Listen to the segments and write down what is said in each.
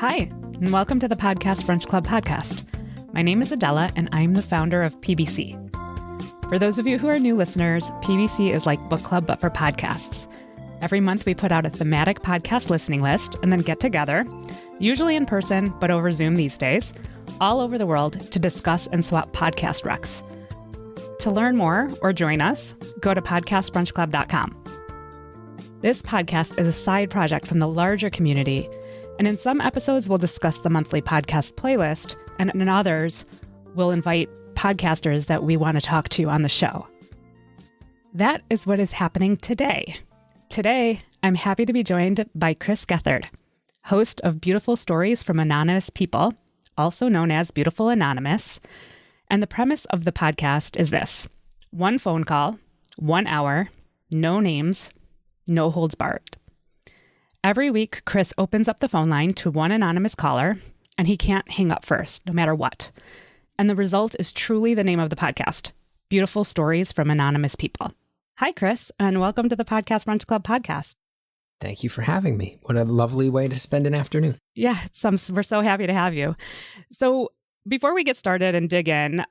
Hi, and welcome to the Podcast Brunch Club podcast. My name is Adela, and I'm the founder of PBC. For those of you who are new listeners, PBC is like book club, but for podcasts. Every month, we put out a thematic podcast listening list and then get together, usually in person, but over Zoom these days, all over the world to discuss and swap podcast recs. To learn more or join us, go to podcastbrunchclub.com. This podcast is a side project from the larger community, and in some episodes, we'll discuss the monthly podcast playlist, and in others, we'll invite podcasters that we want to talk to on the show. That is what is happening today. Today, I'm happy to be joined by Chris Gethard, host of Beautiful Stories from Anonymous People, also known as Beautiful Anonymous. And the premise of the podcast is this: one phone call, 1 hour, no names, no holds barred. Every week, Chris opens up the phone line to one anonymous caller, and he can't hang up first, no matter what. And the result is truly the name of the podcast, Beautiful Stories from Anonymous People. Hi, Chris, and welcome to the Podcast Brunch Club podcast. Thank you for having me. What a lovely way to spend an afternoon. Yeah, we're so happy to have you. So before we get started and dig in,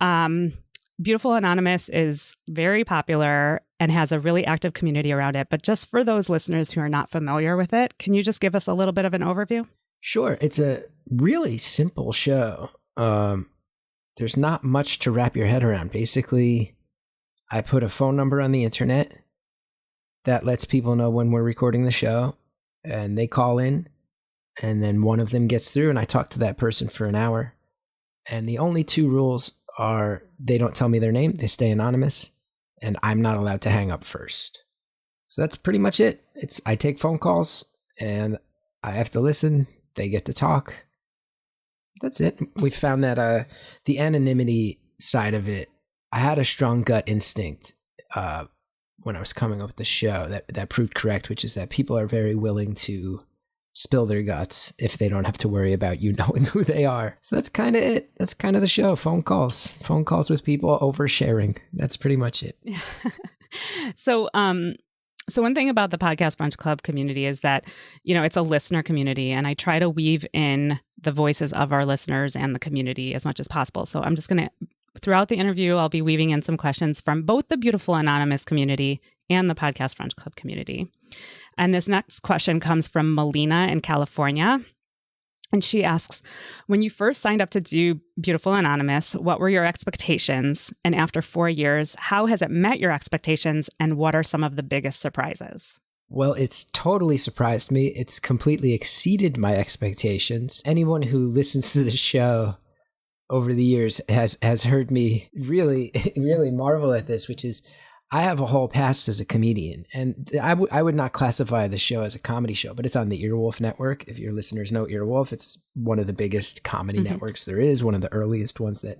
Beautiful Anonymous is very popular and has a really active community around it. But just for those listeners who are not familiar with it, can you just give us a little bit of an overview? Sure. It's a really simple show. There's not much to wrap your head around. Basically, I put a phone number on the internet that lets people know when we're recording the show, and they call in, and then one of them gets through, and I talk to that person for an hour. And the only two rules are they don't tell me their name, they stay anonymous, and I'm not allowed to hang up first. So that's pretty much it. I take phone calls, and I have to listen. They get to talk. That's it. We found that the anonymity side of it, I had a strong gut instinct when I was coming up with the show that proved correct, which is that people are very willing to spill their guts if they don't have to worry about you knowing who they are. So that's kind of it. That's kind of the show. Phone calls with people, oversharing. That's pretty much it. So one thing about the Podcast Brunch Club community is that, it's a listener community, and I try to weave in the voices of our listeners and the community as much as possible. So I'm just going to, throughout the interview, I'll be weaving in some questions from both the Beautiful Anonymous community and the Podcast Brunch Club community. And this next question comes from Melina in California. And she asks, when you first signed up to do Beautiful Anonymous, what were your expectations? And after 4 years, how has it met your expectations? And what are some of the biggest surprises? Well, it's totally surprised me. It's completely exceeded my expectations. Anyone who listens to the show over the years has heard me really, really marvel at this, which is I have a whole past as a comedian, and I would not classify the show as a comedy show, but it's on the Earwolf Network. If your listeners know Earwolf, it's one of the biggest comedy networks there is, one of the earliest ones that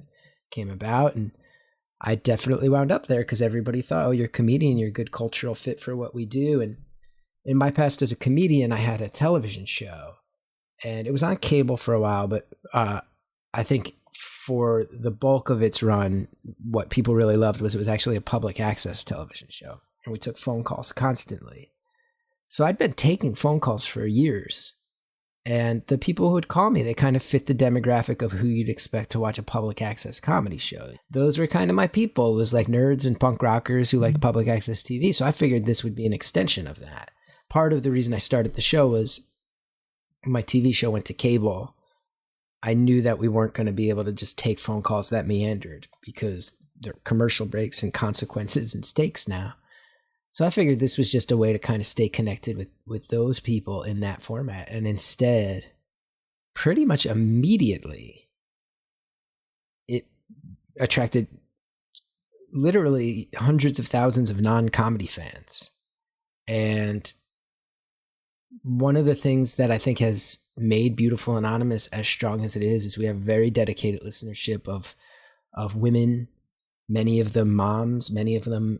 came about. And I definitely wound up there because everybody thought, oh, you're a comedian, you're a good cultural fit for what we do. And in my past as a comedian, I had a television show, and it was on cable for a while, but I think for the bulk of its run, what people really loved was it was actually a public access television show, and we took phone calls constantly. So I'd been taking phone calls for years, and the people who would call me, they kind of fit the demographic of who you'd expect to watch a public access comedy show. Those were kind of my people. It was like nerds and punk rockers who liked public access TV. So I figured this would be an extension of that. Part of the reason I started the show was my TV show went to cable. I knew that we weren't going to be able to just take phone calls that meandered because there are commercial breaks and consequences and stakes now. So I figured this was just a way to kind of stay connected with those people in that format. And instead, pretty much immediately, it attracted literally hundreds of thousands of non-comedy fans. And one of the things that I think has made Beautiful Anonymous as strong as it is we have very dedicated listenership of women, many of them moms, many of them,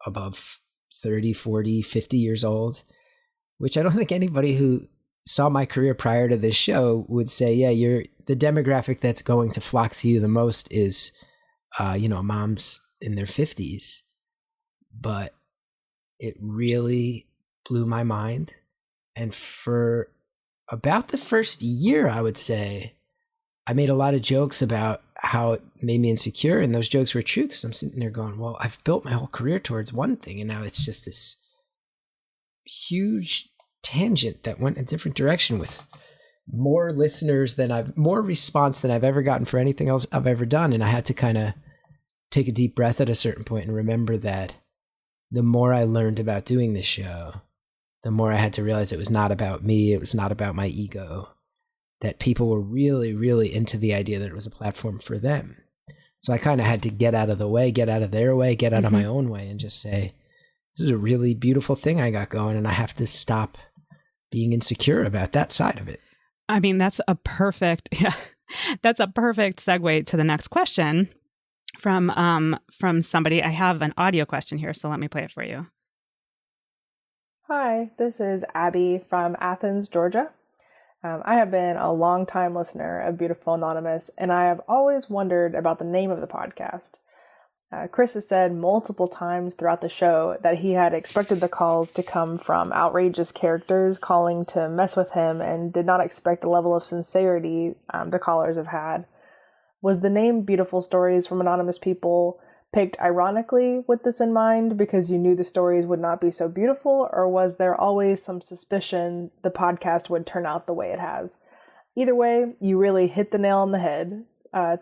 above 30, 40, 50 years old, which I don't think anybody who saw my career prior to this show would say, yeah, you're the demographic that's going to flock to you the most is, moms in their 50s. But it really blew my mind. And for about the first year, I would say, I made a lot of jokes about how it made me insecure. And those jokes were true because I'm sitting there going, well, I've built my whole career towards one thing. And now it's just this huge tangent that went a different direction with more listeners more response than I've ever gotten for anything else I've ever done. And I had to kind of take a deep breath at a certain point and remember that the more I learned about doing this show, the more I had to realize it was not about me. It was not about my ego, that people were really, really into the idea that it was a platform for them. So I kind of had to get out of the way, get out of their way, get out of my own way and just say, this is a really beautiful thing I got going and I have to stop being insecure about that side of it. I mean, that's a perfect segue to the next question from somebody. I have an audio question here, so let me play it for you. Hi, this is Abby from Athens, Georgia. I have been a long-time listener of Beautiful Anonymous, and I have always wondered about the name of the podcast. Chris has said multiple times throughout the show that he had expected the calls to come from outrageous characters calling to mess with him and did not expect the level of sincerity the callers have had. Was the name Beautiful Stories from Anonymous People picked ironically with this in mind because you knew the stories would not be so beautiful, or was there always some suspicion the podcast would turn out the way it has? Either way, you really hit the nail on the head.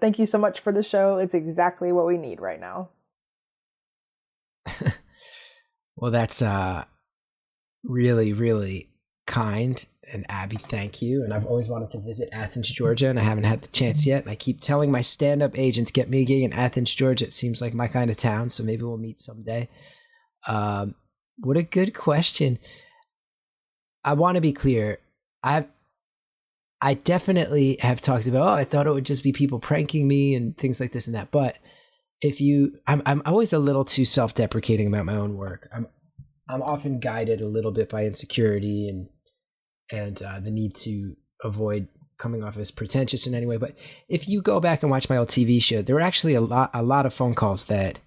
Thank you so much for the show. It's exactly what we need right now. Well, that's really, really kind. And Abby, thank you. And I've always wanted to visit Athens, Georgia, and I haven't had the chance yet. And I keep telling my stand-up agents, get me a gig in Athens, Georgia. It seems like my kind of town, so maybe we'll meet someday. What a good question. I want to be clear. I definitely have talked about, I thought it would just be people pranking me and things like this and that. But I'm always a little too self-deprecating about my own work. I'm often guided a little bit by insecurity and the need to avoid coming off as pretentious in any way. But if you go back and watch my old TV show, there were actually a lot of phone calls that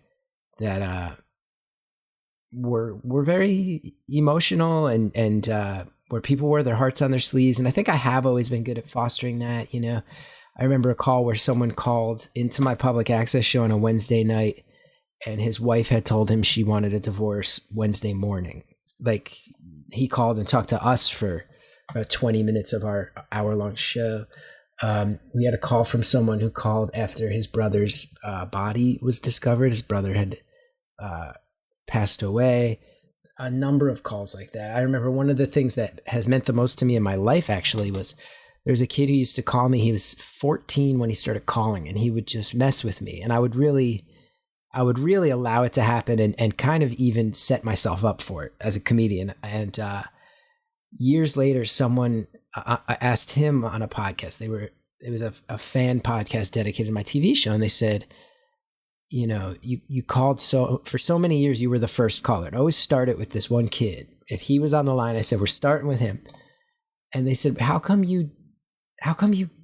were very emotional and where people wore their hearts on their sleeves. And I think I have always been good at fostering that. You know, I remember a call where someone called into my public access show on a Wednesday night and his wife had told him she wanted a divorce Wednesday morning. Like, he called and talked to us for about 20 minutes of our hour-long show. We had a call from someone who called after his brother's body was discovered. His brother had passed away. A number of calls like that. I remember one of the things that has meant the most to me in my life actually was there's a kid who used to call me. He was 14 when he started calling, and he would just mess with me. And I would really allow it to happen and kind of even set myself up for it as a comedian. And years later, someone asked him on a podcast. It was a fan podcast dedicated to my TV show, and they said, you know, you called for so many years, you were the first caller. It always started with this one kid. If he was on the line, I said, we're starting with him. And they said, how come you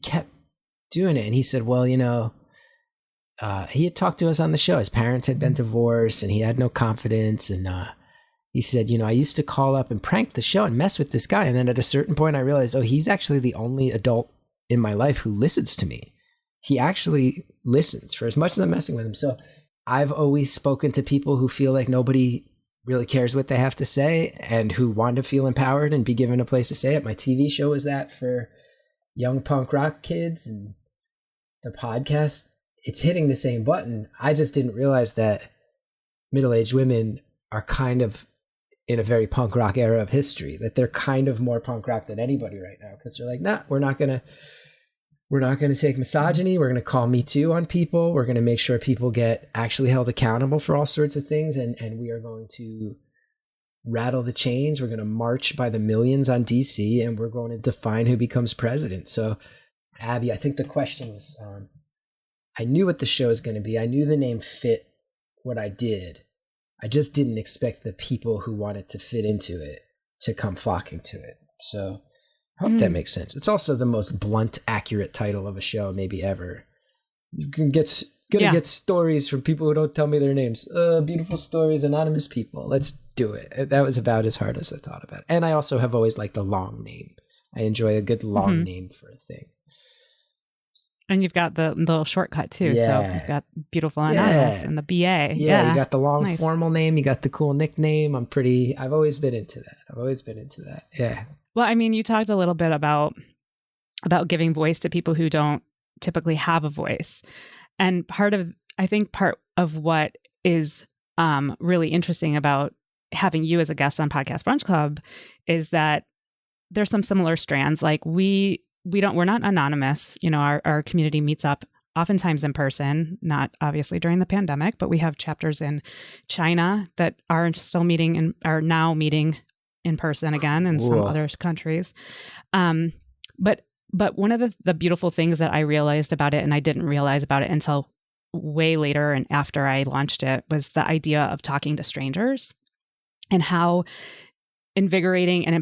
kept doing it? And he said, well, you know, he had talked to us on the show. His parents had been divorced and he had no confidence. And he said, you know, I used to call up and prank the show and mess with this guy. And then at a certain point I realized, oh, he's actually the only adult in my life who listens to me. He actually listens for as much as I'm messing with him. So I've always spoken to people who feel like nobody really cares what they have to say and who want to feel empowered and be given a place to say it. My TV show was that for young punk rock kids, and the podcast, it's hitting the same button. I just didn't realize that middle-aged women are kind of in a very punk rock era of history, that they're kind of more punk rock than anybody right now. Cause they're like, nah, we're not going to take misogyny. We're going to call Me Too on people. We're going to make sure people get actually held accountable for all sorts of things. And we are going to rattle the chains. We're going to march by the millions on DC, and we're going to define who becomes president. So Abby, I think the question was, I knew what the show was going to be. I knew the name fit what I did. I just didn't expect the people who wanted to fit into it to come flocking to it. So I hope that makes sense. It's also the most blunt, accurate title of a show maybe ever. You can get stories from people who don't tell me their names. Beautiful Stories, Anonymous People. Let's do it. That was about as hard as I thought about it. And I also have always liked a long name. I enjoy a good long name for a thing. And you've got the little shortcut too. Yeah. So you've got Beautiful Anonymous and the BA. Yeah, you got the long Nice. formal name. You got the cool nickname. I've always been into that. Yeah. Well, I mean, you talked a little bit about giving voice to people who don't typically have a voice. And part of what is really interesting about having you as a guest on Podcast Brunch Club is that there's some similar strands. Like we're not anonymous. You know, our community meets up oftentimes in person, not obviously during the pandemic, but we have chapters in China that are still meeting and are now meeting in person again in some other countries. But one of the beautiful things that I realized about it, and I didn't realize about it until way later and after I launched it, was the idea of talking to strangers and how invigorating and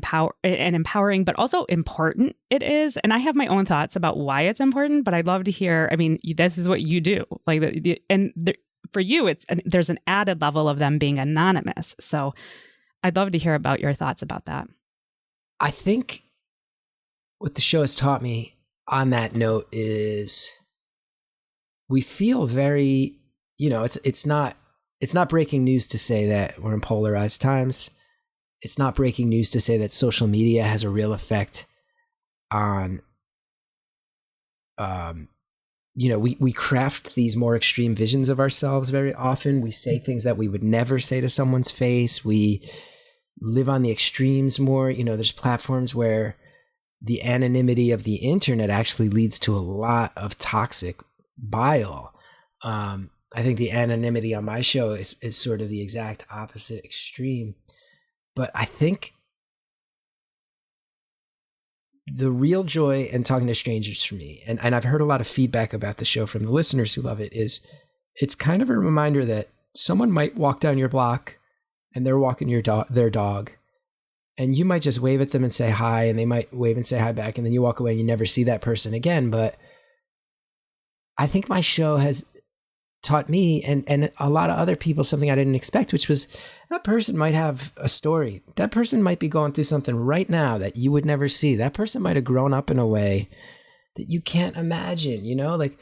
empowering, but also important it is. And I have my own thoughts about why it's important, but I'd love to hear. I mean, this is what you do, like, for you, there's an added level of them being anonymous. So I'd love to hear about your thoughts about that. I think what the show has taught me on that note is we feel very, it's not breaking news to say that we're in polarized times. It's not breaking news to say that social media has a real effect on, we craft these more extreme visions of ourselves very often. We say things that we would never say to someone's face. We live on the extremes more. There's platforms where the anonymity of the internet actually leads to a lot of toxic bile. I think the anonymity on my show is sort of the exact opposite extreme. But I think the real joy in talking to strangers for me, and I've heard a lot of feedback about the show from the listeners who love it, is it's kind of a reminder that someone might walk down your block and they're walking their dog, and you might just wave at them and say hi, and they might wave and say hi back, and then you walk away and you never see that person again. But I think my show has taught me and a lot of other people something I didn't expect, which was that person might have a story. That person might be going through something right now that you would never see. That person might have grown up in a way that you can't imagine, like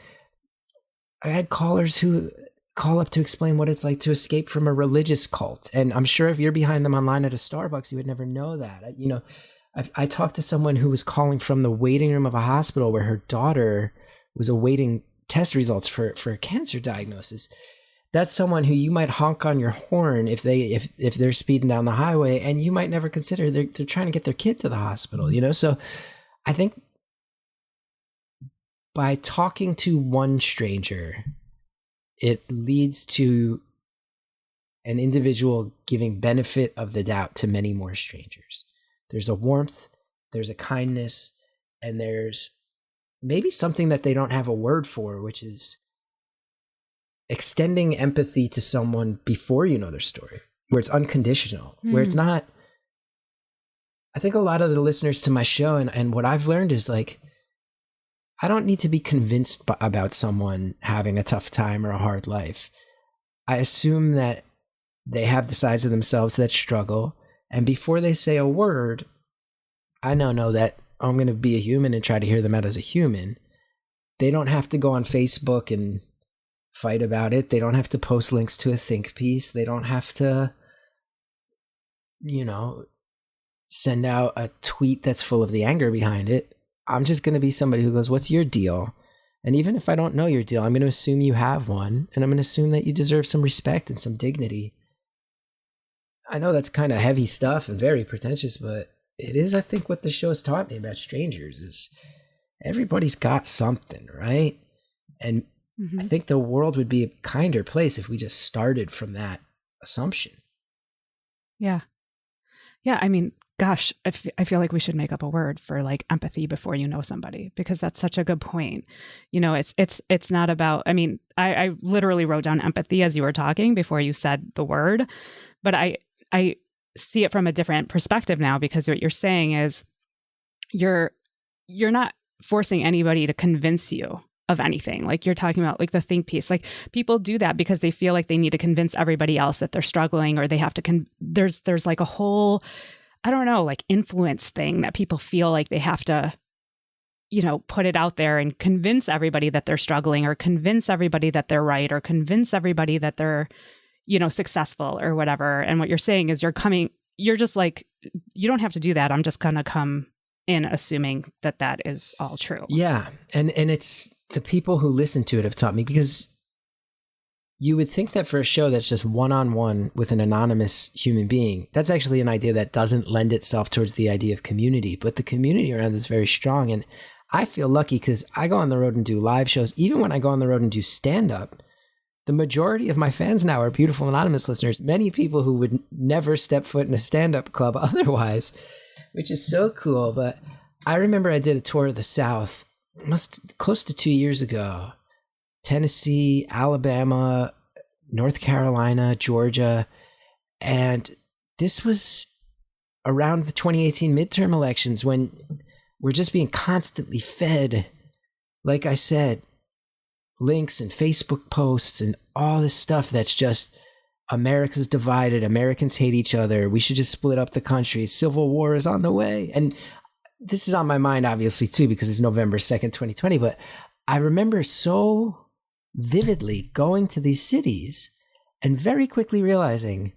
I had callers who call up to explain what it's like to escape from a religious cult. And I'm sure if you're behind them online at a Starbucks, you would never know that. I talked to someone who was calling from the waiting room of a hospital where her daughter was awaiting test results for a cancer diagnosis. That's someone who you might honk on your horn if they're speeding down the highway, and you might never consider they're trying to get their kid to the hospital, So I think by talking to one stranger, it leads to an individual giving benefit of the doubt to many more strangers. There's a warmth, there's a kindness, and there's maybe something that they don't have a word for, which is extending empathy to someone before you know their story, where it's unconditional, where it's not. I think a lot of the listeners to my show and what I've learned is like, I don't need to be convinced about someone having a tough time or a hard life. I assume that they have the sides of themselves that struggle. And before they say a word, I know that I'm going to be a human and try to hear them out as a human. They don't have to go on Facebook and fight about it. They don't have to post links to a think piece. They don't have to, send out a tweet that's full of the anger behind it. I'm just going to be somebody who goes, what's your deal? And even if I don't know your deal, I'm going to assume you have one, and I'm going to assume that you deserve some respect and some dignity. I know that's kind of heavy stuff and very pretentious, but it is, I think, what the show has taught me about strangers is everybody's got something, right? And I think the world would be a kinder place if we just started from that assumption. Yeah. Yeah. I mean, gosh, I feel like we should make up a word for like empathy before you know somebody, because that's such a good point. It's not about, I mean, I literally wrote down empathy as you were talking before you said the word, but I see it from a different perspective now, because what you're saying is you're not forcing anybody to convince you of anything. Like you're talking about like the think piece, like people do that because they feel like they need to convince everybody else that they're struggling, or they have to, there's like a whole I don't know, like influence thing that people feel like they have to, put it out there and convince everybody that they're struggling, or convince everybody that they're right, or convince everybody that they're, successful or whatever. And what you're saying is you're just like, you don't have to do that. I'm just going to come in assuming that that is all true. Yeah. And it's the people who listen to it have taught me, because you would think that for a show that's just one-on-one with an anonymous human being, that's actually an idea that doesn't lend itself towards the idea of community, but the community around is very strong. And I feel lucky because I go on the road and do live shows. Even when I go on the road and do stand-up, the majority of my fans now are beautiful anonymous listeners, many people who would never step foot in a stand-up club otherwise, which is so cool. But I remember I did a tour of the South close to 2 years ago. Tennessee, Alabama, North Carolina, Georgia. And this was around the 2018 midterm elections, when we're just being constantly fed, like I said, links and Facebook posts and all this stuff that's just, America's divided, Americans hate each other, we should just split up the country, civil war is on the way. And this is on my mind, obviously, too, because it's November 2nd, 2020. But I remember so vividly going to these cities and very quickly realizing,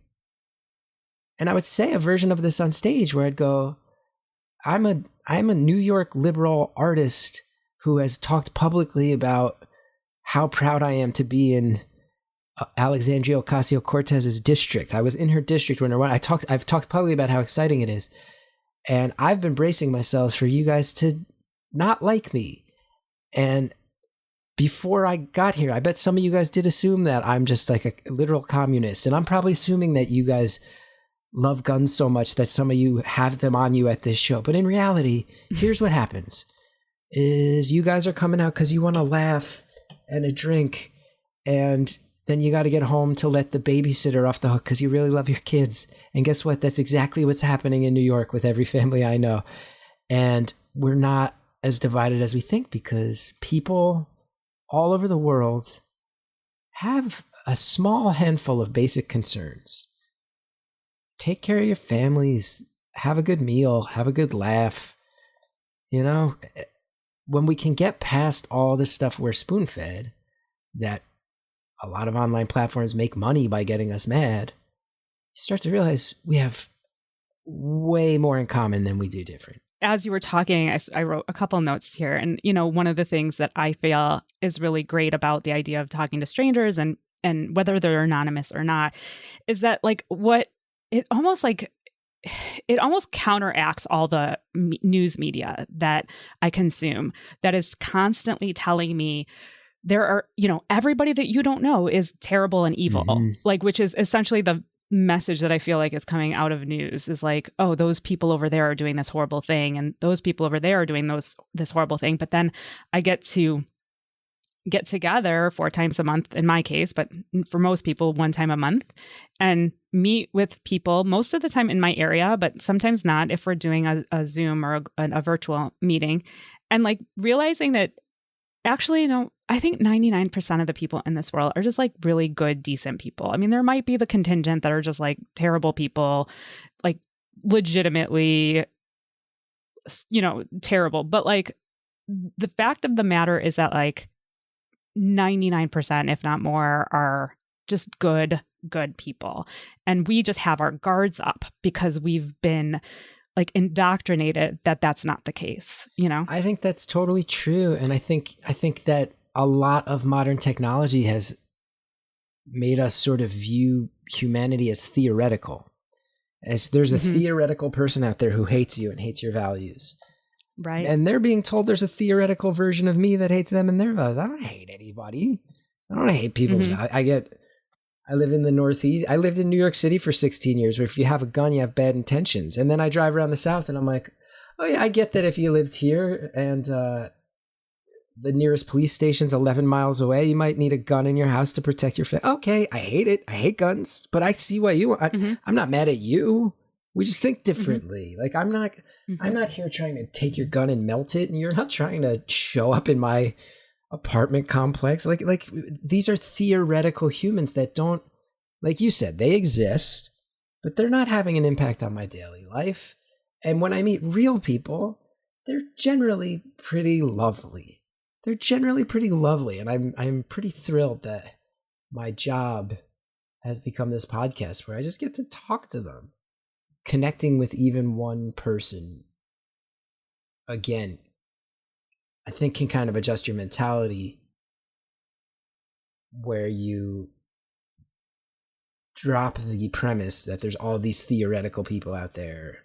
and I would say a version of this on stage where I'd go, I'm a New York liberal artist who has talked publicly about how proud I am to be in Alexandria Ocasio-Cortez's district. I was in her district when I've talked publicly about how exciting it is. And I've been bracing myself for you guys to not like me. And before I got here, I bet some of you guys did assume that I'm just like a literal communist. And I'm probably assuming that you guys love guns so much that some of you have them on you at this show. But in reality, here's what happens is you guys are coming out because you want to laugh and a drink, and then you got to get home to let the babysitter off the hook because you really love your kids. And guess what? That's exactly what's happening in New York with every family I know. And we're not as divided as we think, because people all over the world have a small handful of basic concerns. Take care of your families, have a good meal, have a good laugh. When we can get past all this stuff we're spoon-fed, that a lot of online platforms make money by getting us mad, you start to realize we have way more in common than we do different. As you were talking, I wrote a couple notes here. And, one of the things that I feel is really great about the idea of talking to strangers and whether they're anonymous or not, is that it almost counteracts all the news media that I consume, that is constantly telling me there are, everybody that you don't know is terrible and evil, which is essentially the message that I feel like is coming out of news, is like, oh, those people over there are doing this horrible thing, and those people over there are doing this horrible thing. But then I get to get together 4 times a month in my case, but for most people 1 time a month, and meet with people most of the time in my area, but sometimes not if we're doing a Zoom or a virtual meeting, and like realizing that actually, I think 99% of the people in this world are just like really good, decent people. I mean, there might be the contingent that are just like terrible people, like legitimately, terrible. But like the fact of the matter is that like 99%, if not more, are just good people. And we just have our guards up because we've been like indoctrinated that that's not the case, I think that's totally true. And I think that a lot of modern technology has made us sort of view humanity as theoretical. As there's a theoretical person out there who hates you and hates your values. Right. And they're being told there's a theoretical version of me that hates them and their values. I don't hate anybody. I don't hate people's values. I live in the Northeast. I lived in New York City for 16 years, where if you have a gun, you have bad intentions. And then I drive around the South and I'm like, oh yeah, I get that if you lived here and the nearest police station's 11 miles away, you might need a gun in your house to protect your family. Okay, I hate it. I hate guns, but I see why you want. I'm not mad at you. We just think differently. Like I'm not here trying to take your gun and melt it, and you're not trying to show up in my apartment complex. Like these are theoretical humans that don't, like you said, they exist, but they're not having an impact on my daily life. And when I meet real people, they're generally pretty lovely. And I'm pretty thrilled that my job has become this podcast where I just get to talk to them. Connecting with even one person, again, I think can kind of adjust your mentality where you drop the premise that there's all these theoretical people out there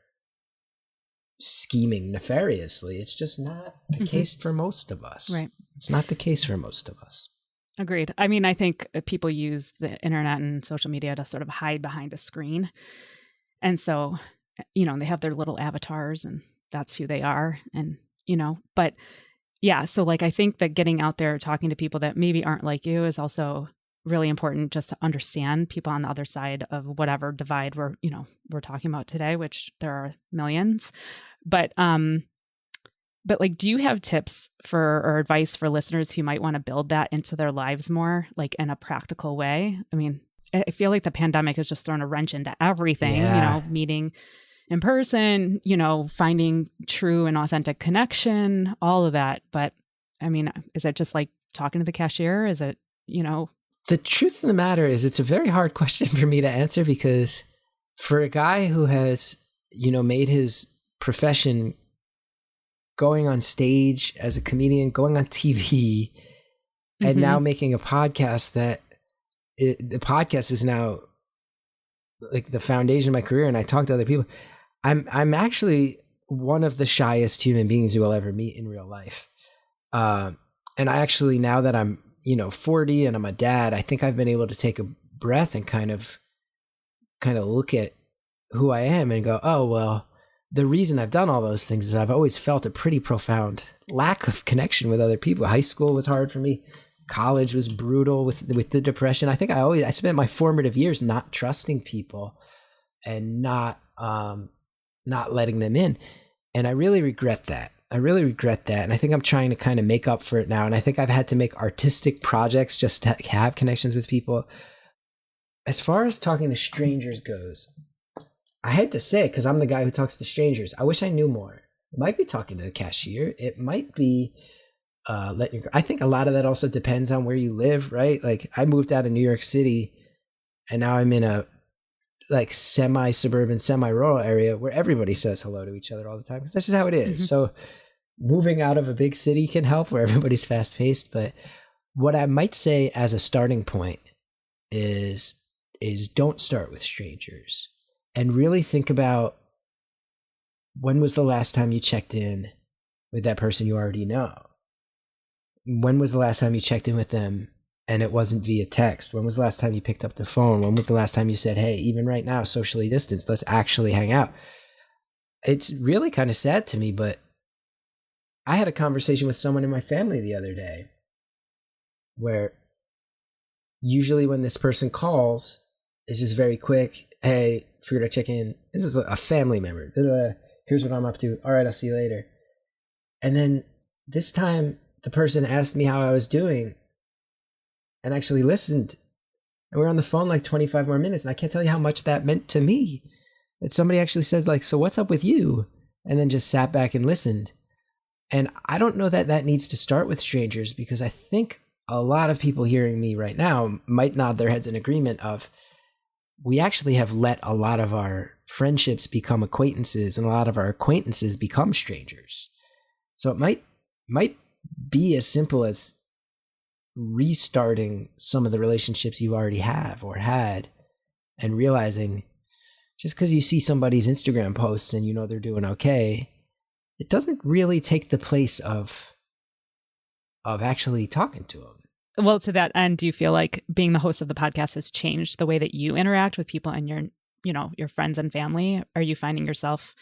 scheming nefariously. It's just not the case for most of us. Right. It's not the case for most of us. Agreed. I mean, I think people use the internet and social media to sort of hide behind a screen. And so, they have their little avatars and that's who they are. And, but yeah, so like, I think that getting out there, talking to people that maybe aren't like you is also really important, just to understand people on the other side of whatever divide we're talking about today, which there are millions. But like, do you have tips or advice for listeners who might want to build that into their lives more, like in a practical way? I mean, I feel like the pandemic has just thrown a wrench into everything, meeting in person, finding true and authentic connection, all of that. But I mean, is it just like talking to the cashier? Is it, The truth of the matter is it's a very hard question for me to answer, because for a guy who has, made his profession going on stage as a comedian, going on TV, and now making a podcast the podcast is now like the foundation of my career. And I talk to other people. I'm actually one of the shyest human beings you will ever meet in real life. And I actually, now that I'm, 40 and I'm a dad, I think I've been able to take a breath and kind of look at who I am and go, oh, well, the reason I've done all those things is I've always felt a pretty profound lack of connection with other people. High school was hard for me. College was brutal with the depression. I think I spent my formative years not trusting people and not letting them in. And I really regret that. And I think I'm trying to kind of make up for it now. And I think I've had to make artistic projects just to have connections with people. As far as talking to strangers goes, I hate to say it because I'm the guy who talks to strangers. I wish I knew more. It might be talking to the cashier. It might be I think a lot of that also depends on where you live, right? Like, I moved out of New York City and now I'm in a like semi-suburban, semi-rural area where everybody says hello to each other all the time, because that's just how it is. So moving out of a big city can help, where everybody's fast-paced. But what I might say as a starting point is don't start with strangers, and really think about, when was the last time you checked in with that person you already know? When was the last time you checked in with them and it wasn't via text? When was the last time you picked up the phone? When was the last time you said, hey, even right now, socially distanced, let's actually hang out? It's really kind of sad to me, but I had a conversation with someone in my family the other day where usually when this person calls, it's just very quick. Hey, figured I'd check in. This is a family member. Here's what I'm up to. All right, I'll see you later. And then this time, the person asked me how I was doing and actually listened. And we were on the phone like 25 more minutes. And I can't tell you how much that meant to me. That somebody actually said, like, so what's up with you? And then just sat back and listened. And I don't know that that needs to start with strangers, because I think a lot of people hearing me right now might nod their heads in agreement of, we actually have let a lot of our friendships become acquaintances, and a lot of our acquaintances become strangers. So it might be as simple as restarting some of the relationships you already have or had, and realizing just because you see somebody's Instagram posts and you know they're doing okay, it doesn't really take the place of actually talking to them. Well, to that end, do you feel like being the host of the podcast has changed the way that you interact with people and your friends and family? Are you finding yourself,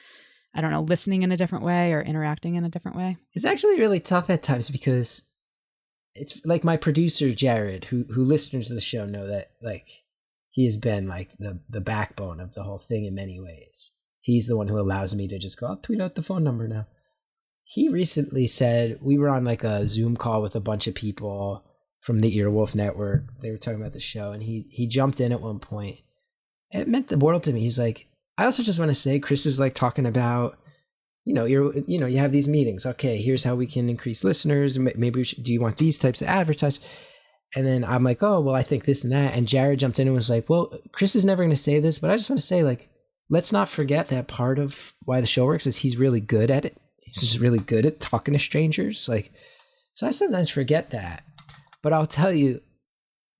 I don't know, listening in a different way or interacting in a different way? It's actually really tough at times, because it's like my producer, Jared, who listeners to the show know that, like, he has been like the backbone of the whole thing in many ways. He's the one who allows me to just go, I'll tweet out the phone number now. He recently said, we were on like a Zoom call with a bunch of people from the Earwolf Network. They were talking about the show, and he jumped in at one point it meant the world to me. He's like, I also just want to say, Chris is like talking about, you have these meetings. Okay, here's how we can increase listeners. Maybe do you want these types of advertisers? And then I'm like, oh, well, I think this and that. And Jared jumped in and was like, well, Chris is never going to say this, but I just want to say, like, let's not forget that part of why the show works is he's really good at it. He's just really good at talking to strangers. Like, so I sometimes forget that. But I'll tell you,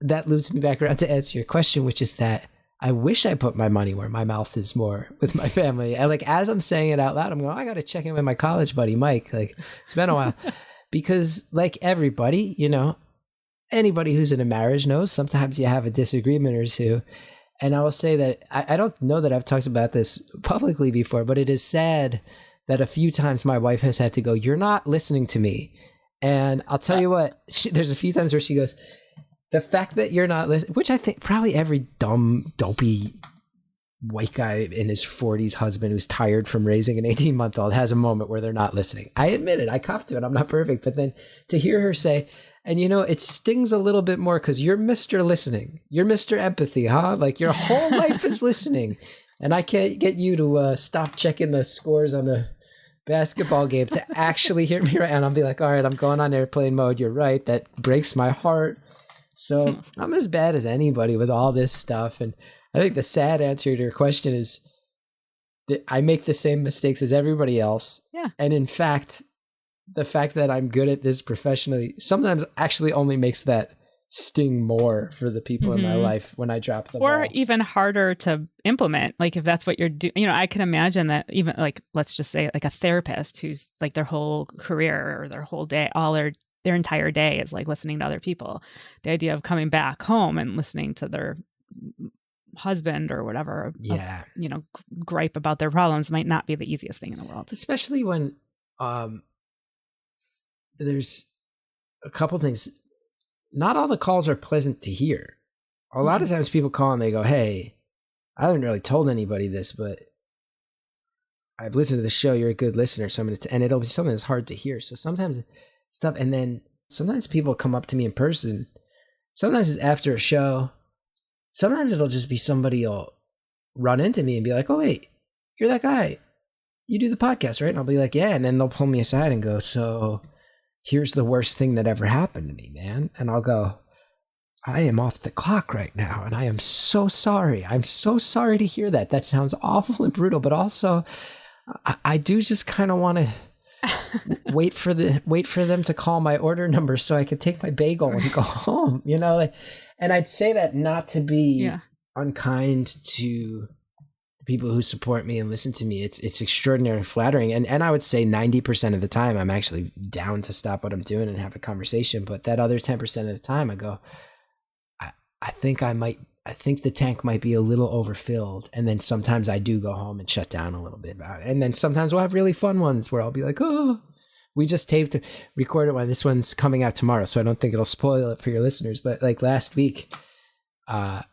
that loops me back around to answer your question, which is that I wish I put my money where my mouth is more with my family. And like, as I'm saying it out loud, I'm going, I got to check in with my college buddy, Mike. Like, it's been a while. Because like everybody, anybody who's in a marriage knows sometimes you have a disagreement or two. And I will say that I don't know that I've talked about this publicly before, but it is sad that a few times my wife has had to go, you're not listening to me. And I'll tell you what, there's a few times where she goes, the fact that you're not listening, which I think probably every dumb, dopey white guy in his 40s husband who's tired from raising an 18-month-old has a moment where they're not listening. I admit it. I cop to it. I'm not perfect. But then to hear her say, and it stings a little bit more because you're Mr. Listening. You're Mr. Empathy, huh? Like your whole life is listening. And I can't get you to stop checking the scores on the basketball game to actually hear me right. And I'll be like, all right, I'm going on airplane mode. You're right. That breaks my heart. So I'm as bad as anybody with all this stuff. And I think the sad answer to your question is that I make the same mistakes as everybody else. Yeah. And in fact, the fact that I'm good at this professionally sometimes actually only makes that sting more for the people in my life when I drop the ball. Or even harder to implement. Like if that's what you're doing, I can imagine that even like, let's just say like a therapist who's like their whole career or their whole day, their entire day is like listening to other people. The idea of coming back home and listening to their husband or whatever, gripe about their problems might not be the easiest thing in the world. Especially when there's a couple things. Not all the calls are pleasant to hear. A lot of times people call and they go, hey, I haven't really told anybody this, but I've listened to the show. You're a good listener. So and it'll be something that's hard to hear. So sometimes stuff, and then sometimes people come up to me in person. Sometimes it's after a show. Sometimes it'll just be somebody will run into me and be like, oh, wait, you're that guy. You do the podcast, right? And I'll be like, yeah. And then they'll pull me aside and go, so here's the worst thing that ever happened to me, man. And I'll go, I am off the clock right now. And I am so sorry. I'm so sorry to hear that. That sounds awful and brutal, but also I do just kind of want to wait for them to call my order number so I could take my bagel and go home, and I'd say that not to be unkind to people who support me and listen to me. It's extraordinarily flattering. And I would say 90% of the time I'm actually down to stop what I'm doing and have a conversation. But that other 10% of the time I go, I think the tank might be a little overfilled. And then sometimes I do go home and shut down a little bit about it. And then sometimes we'll have really fun ones where I'll be like, oh, we just recorded one. This one's coming out tomorrow, so I don't think it'll spoil it for your listeners. But like last week, I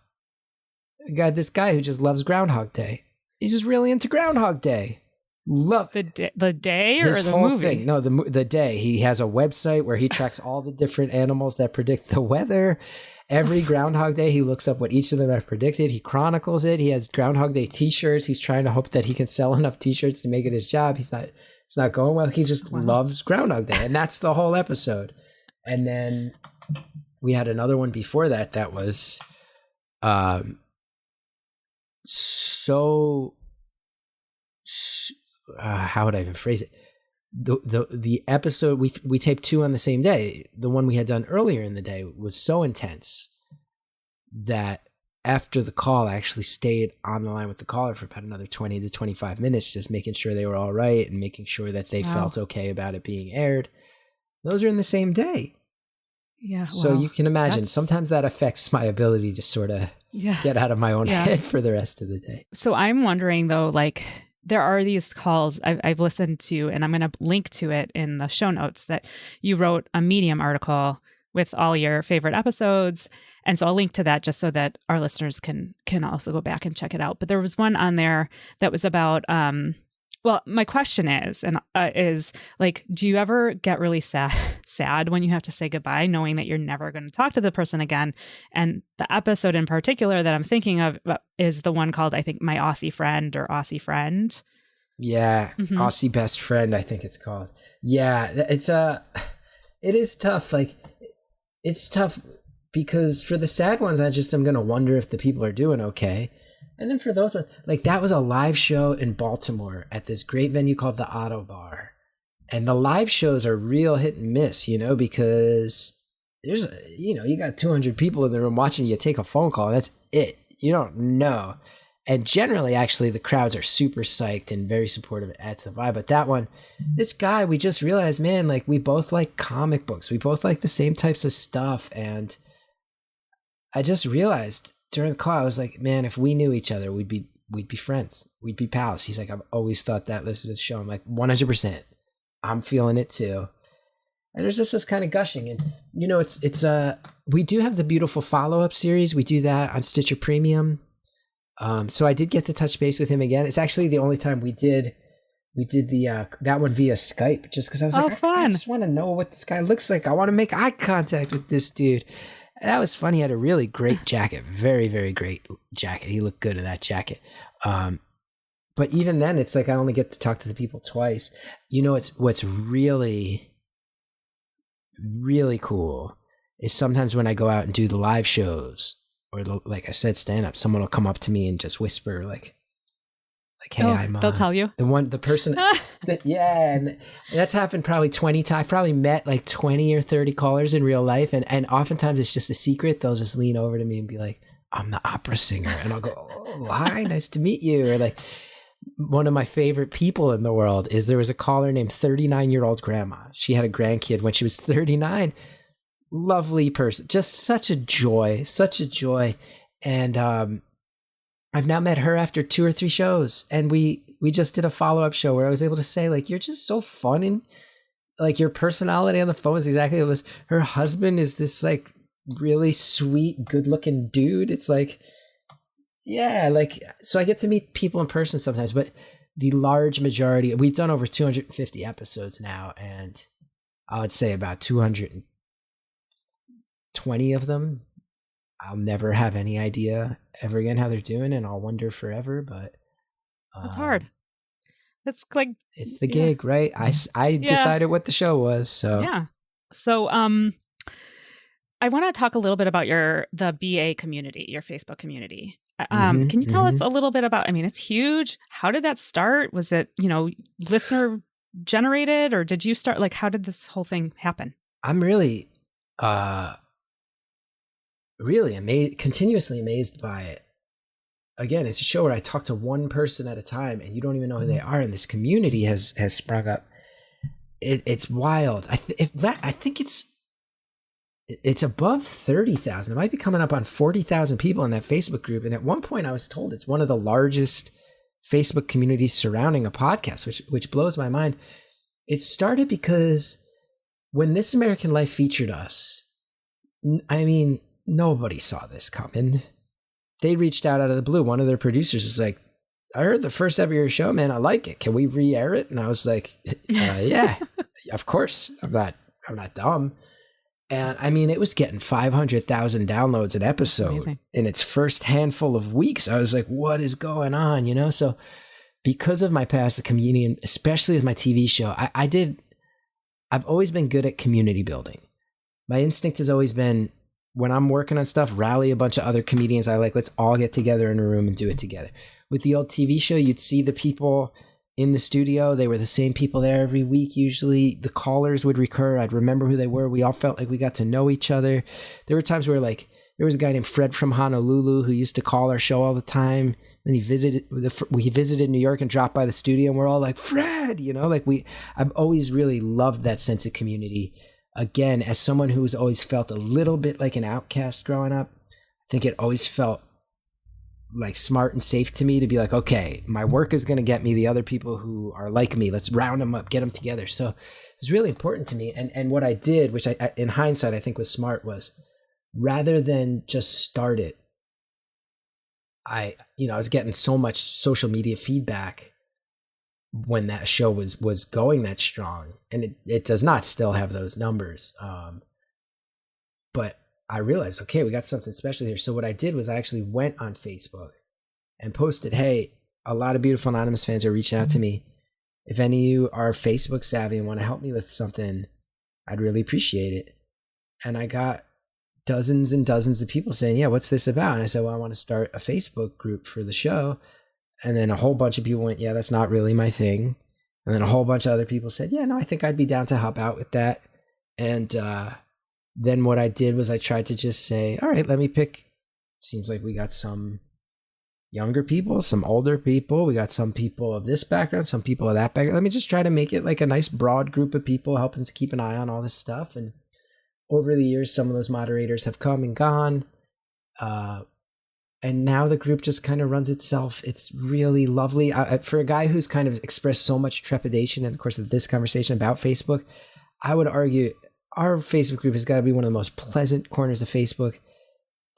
got this guy who just loves Groundhog Day. He's just really into Groundhog Day. Love the day or his the whole movie? Thing. No, the day. He has a website where he tracks all the different animals that predict the weather. Every Groundhog Day, he looks up what each of them have predicted. He chronicles it. He has Groundhog Day T-shirts. He's trying to hope that he can sell enough T-shirts to make it his job. It's not going well. He just loves Groundhog Day, and that's the whole episode. And then we had another one before that was how would I even phrase it? The episode we taped 2 on the same day. The one we had done earlier in the day was so intense that after the call, I actually stayed on the line with the caller for about another 20 to 25 minutes, just making sure they were all right and making sure that they felt okay about it being aired. Those are in the same day. Yeah. So you can imagine sometimes that affects my ability to sort of get out of my own head for the rest of the day. So I'm wondering though, like there are these calls I've listened to, and I'm going to link to it in the show notes, that you wrote a Medium article with all your favorite episodes. And so I'll link to that just so that our listeners can also go back and check it out. But there was one on there that was about Well, my question is like, do you ever get really sad when you have to say goodbye, knowing that you're never going to talk to the person again? And the episode in particular that I'm thinking of is the one called, I think, My Aussie Friend or Aussie Friend. Yeah. Aussie Best Friend, I think it's called. Yeah. It is tough. Like, it's tough because for the sad ones, I'm going to wonder if the people are doing okay. And then for those ones, like that was a live show in Baltimore at this great venue called the Auto Bar. And the live shows are real hit and miss, because there's, you got 200 people in the room watching you take a phone call. And that's it. You don't know. And generally, actually, the crowds are super psyched and very supportive at the vibe. But that one, this guy, we just realized, man, like we both like comic books. We both like the same types of stuff. And I just realized during the call, I was like, man, if we knew each other, we'd be friends. We'd be pals. He's like, I've always thought that listening to the show. I'm like, 100%. I'm feeling it too. And there's just this kind of gushing. And, we do have the beautiful follow-up series. We do that on Stitcher Premium. So I did get to touch base with him again. It's actually the only time we did the that one via Skype, just because I was like, I just want to know what this guy looks like. I want to make eye contact with this dude. And that was fun. He had a really great jacket, very, very great jacket. He looked good in that jacket. But even then, it's like I only get to talk to the people twice. What's really, really cool is sometimes when I go out and do the live shows, or like I said, stand up, someone will come up to me and just whisper like, hey, they'll tell you the person and that's happened probably 20 times. I've probably met like 20 or 30 callers in real life. And oftentimes it's just a secret. They'll just lean over to me and be like, I'm the opera singer. And I'll go, oh, hi, nice to meet you. Or like one of my favorite people in the world is there was a caller named 39-year-old grandma. She had a grandkid when she was 39. Lovely person, just such a joy. And I've now met her after 2 or 3 shows, and we just did a follow-up show where I was able to say, like, you're just so fun, and like your personality on the phone is exactly what it was. Her husband is this like really sweet, good-looking dude. It's like, yeah, like, so I get to meet people in person sometimes, but the large majority, we've done over 250 episodes now, and I would say about 220 of them, I'll never have any idea ever again how they're doing, and I'll wonder forever. But that's hard. That's like, it's the gig, right? I decided what the show was. So yeah. So I want to talk a little bit about the BA community, your Facebook community. Can you tell us a little bit about? I mean, it's huge. How did that start? Was it listener generated, or did you start? Like, how did this whole thing happen? I'm really continuously amazed by it. Again, it's a show where I talk to one person at a time, and you don't even know who they are, and this community has sprung up. It's wild. I think it's above 30,000. It might be coming up on 40,000 people in that Facebook group. And at one point, I was told it's one of the largest Facebook communities surrounding a podcast, which blows my mind. It started because when This American Life featured us, I mean, nobody saw this coming. They reached out of the blue. One of their producers was like, I heard the first ever of your show, man. I like it. Can we re-air it? And I was like, yeah, of course. I'm not dumb. And I mean, it was getting 500,000 downloads an episode in its first handful of weeks. I was like, what is going on? So because of my past as a comedian, especially with my TV show, I've always been good at community building. My instinct has always been, when I'm working on stuff, rally a bunch of other comedians I like. Let's all get together in a room and do it together. With the old TV show, you'd see the people in the studio. They were the same people there every week. Usually the callers would recur. I'd remember who they were. We all felt like we got to know each other. There were times where like, there was a guy named Fred from Honolulu who used to call our show all the time. Then he visited New York and dropped by the studio, and we're all like, Fred, I've always really loved that sense of community. Again, as someone who's always felt a little bit like an outcast growing up, I think it always felt like smart and safe to me to be like, okay, my work is going to get me the other people who are like me. Let's round them up, get them together. So it was really important to me. And what I did, which I in hindsight I think was smart, was rather than just start it, I was getting so much social media feedback. when that show was going that strong, and it does not still have those numbers. But I realized, okay, we got something special here. So what I did was I actually went on Facebook and posted, hey, a lot of beautiful anonymous fans are reaching out to me. If any of you are Facebook savvy and want to help me with something, I'd really appreciate it. And I got dozens and dozens of people saying, yeah, what's this about? And I said, well, I want to start a Facebook group for the show. And then a whole bunch of people went, yeah, that's not really my thing. And then a whole bunch of other people said, yeah, no, I think I'd be down to help out with that. And then what I did was I tried to just say, all right, let me pick. Seems like we got some younger people, some older people. We got some people of this background, some people of that background. Let me just try to make it like a nice broad group of people helping to keep an eye on all this stuff. And over the years, some of those moderators have come and gone. And now the group just kind of runs itself. It's really lovely. For a guy who's kind of expressed so much trepidation in the course of this conversation about Facebook, I would argue our Facebook group has got to be one of the most pleasant corners of Facebook.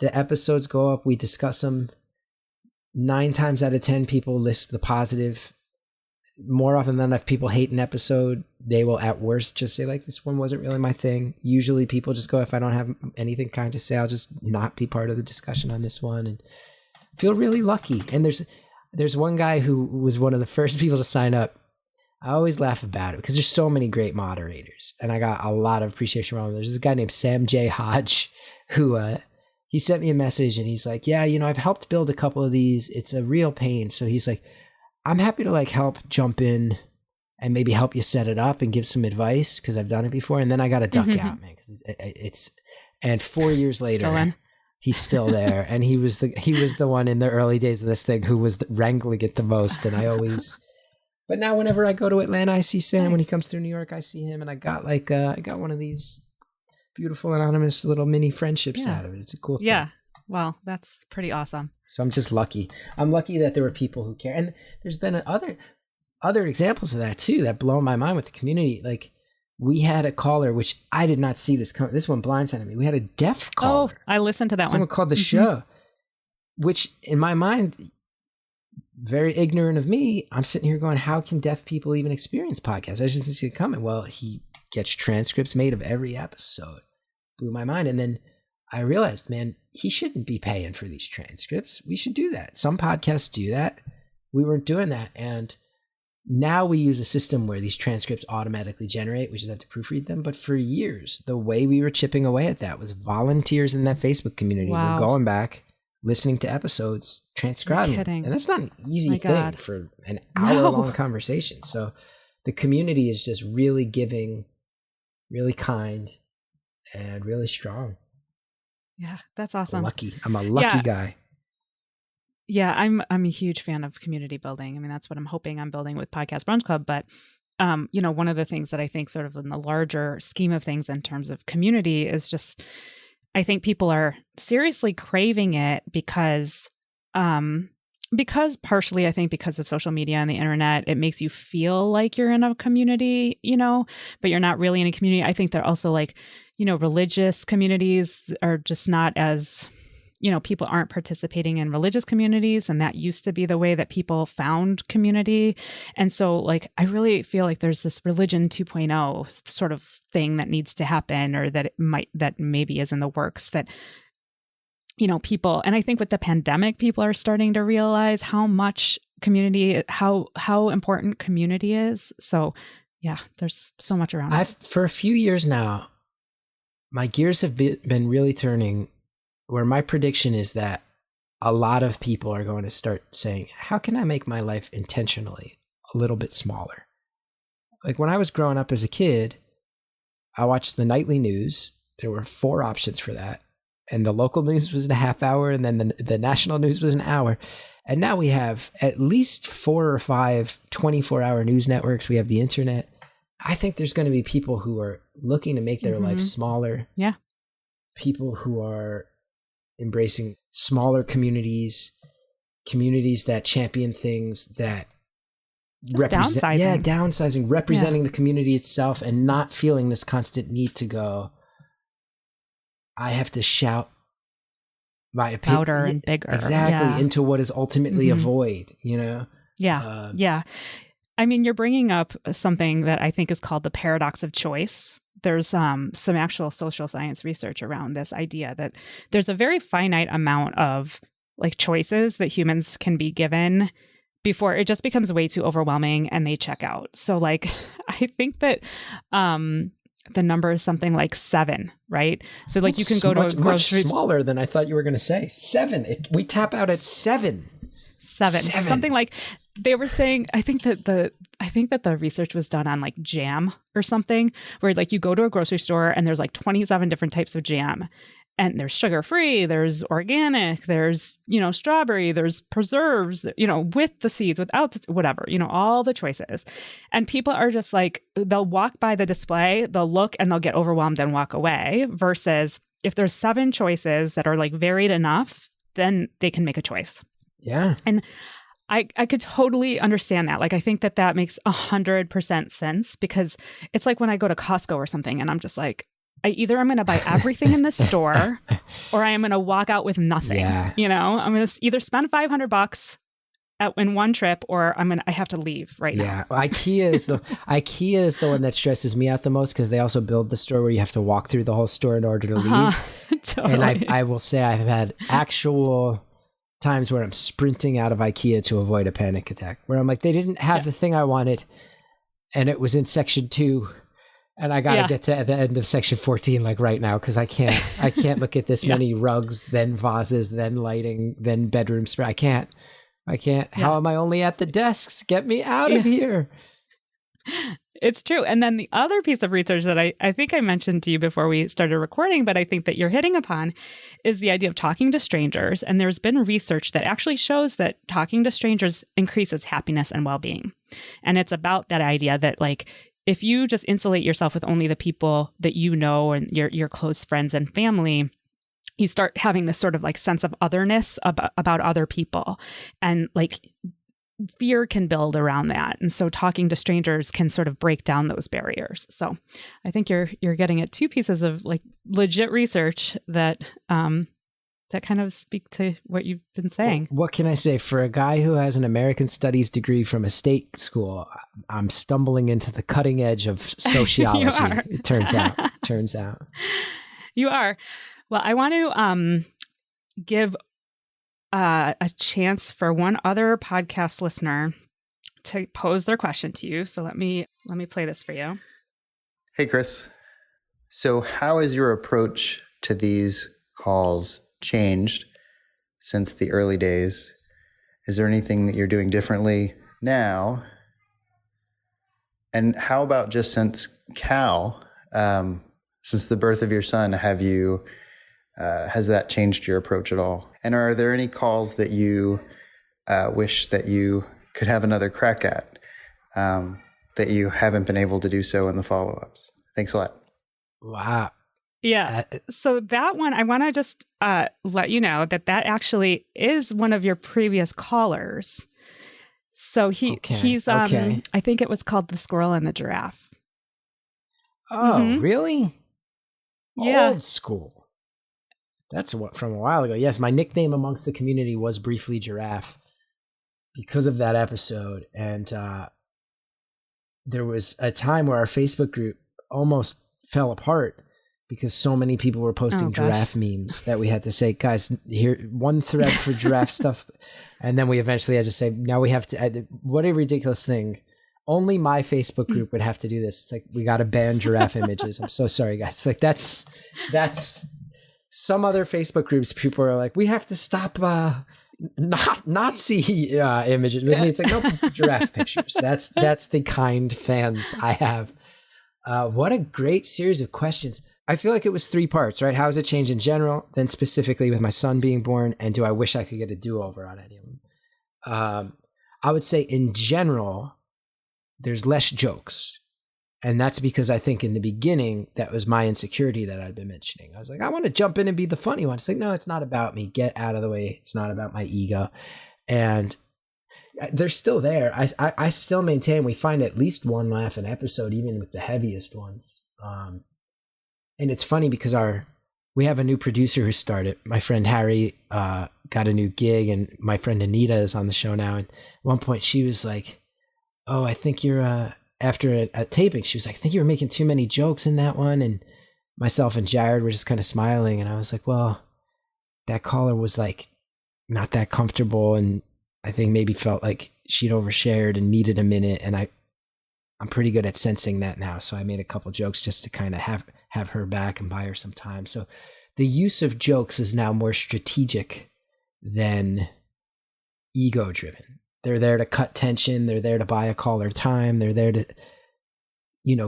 The episodes go up, we discuss them. 9 times out of 10, people list the positive. More often than not, if people hate an episode, they will at worst just say, like, this one wasn't really my thing. Usually people just go, if I don't have anything kind to say, I'll just not be part of the discussion on this one, and feel really lucky. And there's one guy who was one of the first people to sign up. I always laugh about it because there's so many great moderators, and I got a lot of appreciation from them. There's this guy named Sam J. Hodge who he sent me a message, and he's like, yeah, I've helped build a couple of these. It's a real pain. So he's like, I'm happy to like help jump in and maybe help you set it up and give some advice because I've done it before. And then I got to duck out, man, because and 4 years later, he's still there. And he was the one in the early days of this thing who was wrangling it the most. And but now whenever I go to Atlanta, I see Sam. When he comes through New York, I see him. And I got one of these beautiful anonymous little mini friendships out of it. It's a cool thing. Yeah. Well, that's pretty awesome. So I'm just lucky. I'm lucky that there were people who care. And there's been other examples of that too that blow my mind with the community. Like we had a caller, which I did not see this come. This one blindsided me. We had a deaf caller. Oh, I listened to that Someone called the show, which in my mind, very ignorant of me, I'm sitting here going, how can deaf people even experience podcasts? I just didn't see it coming. Well, he gets transcripts made of every episode. Blew my mind. And then I realized, man, he shouldn't be paying for these transcripts. We should do that. Some podcasts do that. We weren't doing that. And now we use a system where these transcripts automatically generate. We just have to proofread them. But for years, the way we were chipping away at that was volunteers in that Facebook community were going back, listening to episodes, transcribing. And that's not an easy thing for an hour-long conversation. So the community is just really giving, really kind, and really strong. Yeah, that's awesome. I'm a lucky guy. Yeah, I'm a huge fan of community building. I mean, that's what I'm hoping I'm building with Podcast Brunch Club. But, one of the things that I think sort of in the larger scheme of things in terms of community is just, I think people are seriously craving it because partially, I think because of social media and the internet, it makes you feel like you're in a community, but you're not really in a community. I think they're also like, religious communities are just not as, people aren't participating in religious communities. And that used to be the way that people found community. And so like, I really feel like there's this religion 2.0 sort of thing that needs to happen, or that maybe is in the works that, people, and I think with the pandemic, people are starting to realize how much community, how important community is. So yeah, there's so much around it. For a few years now, my gears have been really turning, where my prediction is that a lot of people are going to start saying, how can I make my life intentionally a little bit smaller? Like when I was growing up as a kid, I watched the nightly news. There were 4 options for that. And the local news was a half hour, and then the national news was an hour. And now we have at least 4 or 5 24-hour news networks. We have the internet. I think there's going to be people who are looking to make their life smaller. Yeah. People who are embracing smaller communities that champion things that represent. Downsizing. Yeah, downsizing, representing the community itself, and not feeling this constant need to go, I have to shout my opinion louder and bigger. Exactly, into what is ultimately a void, Yeah. Yeah. I mean, you're bringing up something that I think is called the paradox of choice. There's some actual social science research around this idea that there's a very finite amount of like choices that humans can be given before it just becomes way too overwhelming and they check out. So like, I think that the number is something like 7, right? So like you can go to a grocery much smaller than I thought you were going to say. 7. We tap out at 7. 7. Something like they were saying. I think that the research was done on like jam or something, where like you go to a grocery store and there's like 27 different types of jam. And there's sugar-free, there's organic, there's, strawberry, there's preserves, with the seeds, without the, whatever, all the choices. And people are just like, they'll walk by the display, they'll look and they'll get overwhelmed and walk away, versus if there's 7 choices that are like varied enough, then they can make a choice. Yeah. And I could totally understand that. Like, I think that makes 100% sense, because it's like when I go to Costco or something and I'm just like, I'm going to buy everything in this store, or I am going to walk out with nothing. Yeah. I'm going to either spend $500 in one trip, or I have to leave right now. Yeah. IKEA is the one that stresses me out the most, because they also build the store where you have to walk through the whole store in order to leave. Totally. And I will say I've had actual times where I'm sprinting out of IKEA to avoid a panic attack, where I'm like, they didn't have the thing I wanted, and it was in section 2. And I got to get to the end of section 14, like right now, because I can't look at this many rugs, then vases, then lighting, then bedroom spray. I can't. How am I only at the desks? Get me out of here. It's true. And then the other piece of research that I think I mentioned to you before we started recording, but I think that you're hitting upon, is the idea of talking to strangers. And there's been research that actually shows that talking to strangers increases happiness and well-being. And it's about that idea that, like, if you just insulate yourself with only the people that you know and your close friends and family, you start having this sort of like sense of otherness about other people, and like fear can build around that. And so talking to strangers can sort of break down those barriers. So I think you're getting at 2 pieces of like legit research that kind of speak to what you've been saying. What can I say? For a guy who has an American Studies degree from a state school, I'm stumbling into the cutting edge of sociology. It turns out. You are. Well, I want to give a chance for one other podcast listener to pose their question to you. So let me play this for you. Hey, Chris. So how is your approach to these calls changed since the early days? Is there anything that you're doing differently now? And how about just since Cal, since the birth of your son, has that changed your approach at all? And are there any calls that you wish that you could have another crack at, that you haven't been able to do so in the follow-ups? Thanks a lot. Wow. Yeah. So that one, I want to just let you know that actually is one of your previous callers. So he's I think it was called The Squirrel and the Giraffe. Oh, really? Yeah. Old school. That's from a while ago. Yes, my nickname amongst the community was briefly Giraffe because of that episode. And there was a time where our Facebook group almost fell apart because so many people were posting giraffe memes that we had to say, guys, here, one thread for giraffe stuff. And then we eventually had to say, now we have to, what a ridiculous thing. Only my Facebook group would have to do this. It's like, we got to ban giraffe images. I'm so sorry, guys. It's like, that's some other Facebook groups. People are like, we have to stop Nazi images. With me, it's like, no, giraffe pictures. That's the kind fans I have. What a great series of questions. I feel like it was 3 parts, right? How has it changed in general? Then specifically with my son being born, and do I wish I could get a do-over on any of them? I would say in general, there's less jokes. And that's because I think in the beginning, that was my insecurity that I'd been mentioning. I was like, I want to jump in and be the funny one. It's like, no, it's not about me. Get out of the way. It's not about my ego. And they're still there. I still maintain we find at least one laugh an episode, even with the heaviest ones. And it's funny because we have a new producer who started. My friend Harry got a new gig, and my friend Anita is on the show now. And at one point she was like, oh, I think you're, after a taping, she was like, I think you were making too many jokes in that one. And myself and Jared were just kind of smiling. And I was like, well, that caller was like not that comfortable. And I think maybe felt like she'd overshared and needed a minute. And I'm pretty good at sensing that now. So I made a couple jokes just to kind of have her back and buy her some time. So the use of jokes is now more strategic than ego driven. They're there to cut tension. They're there to buy a caller time. They're there to,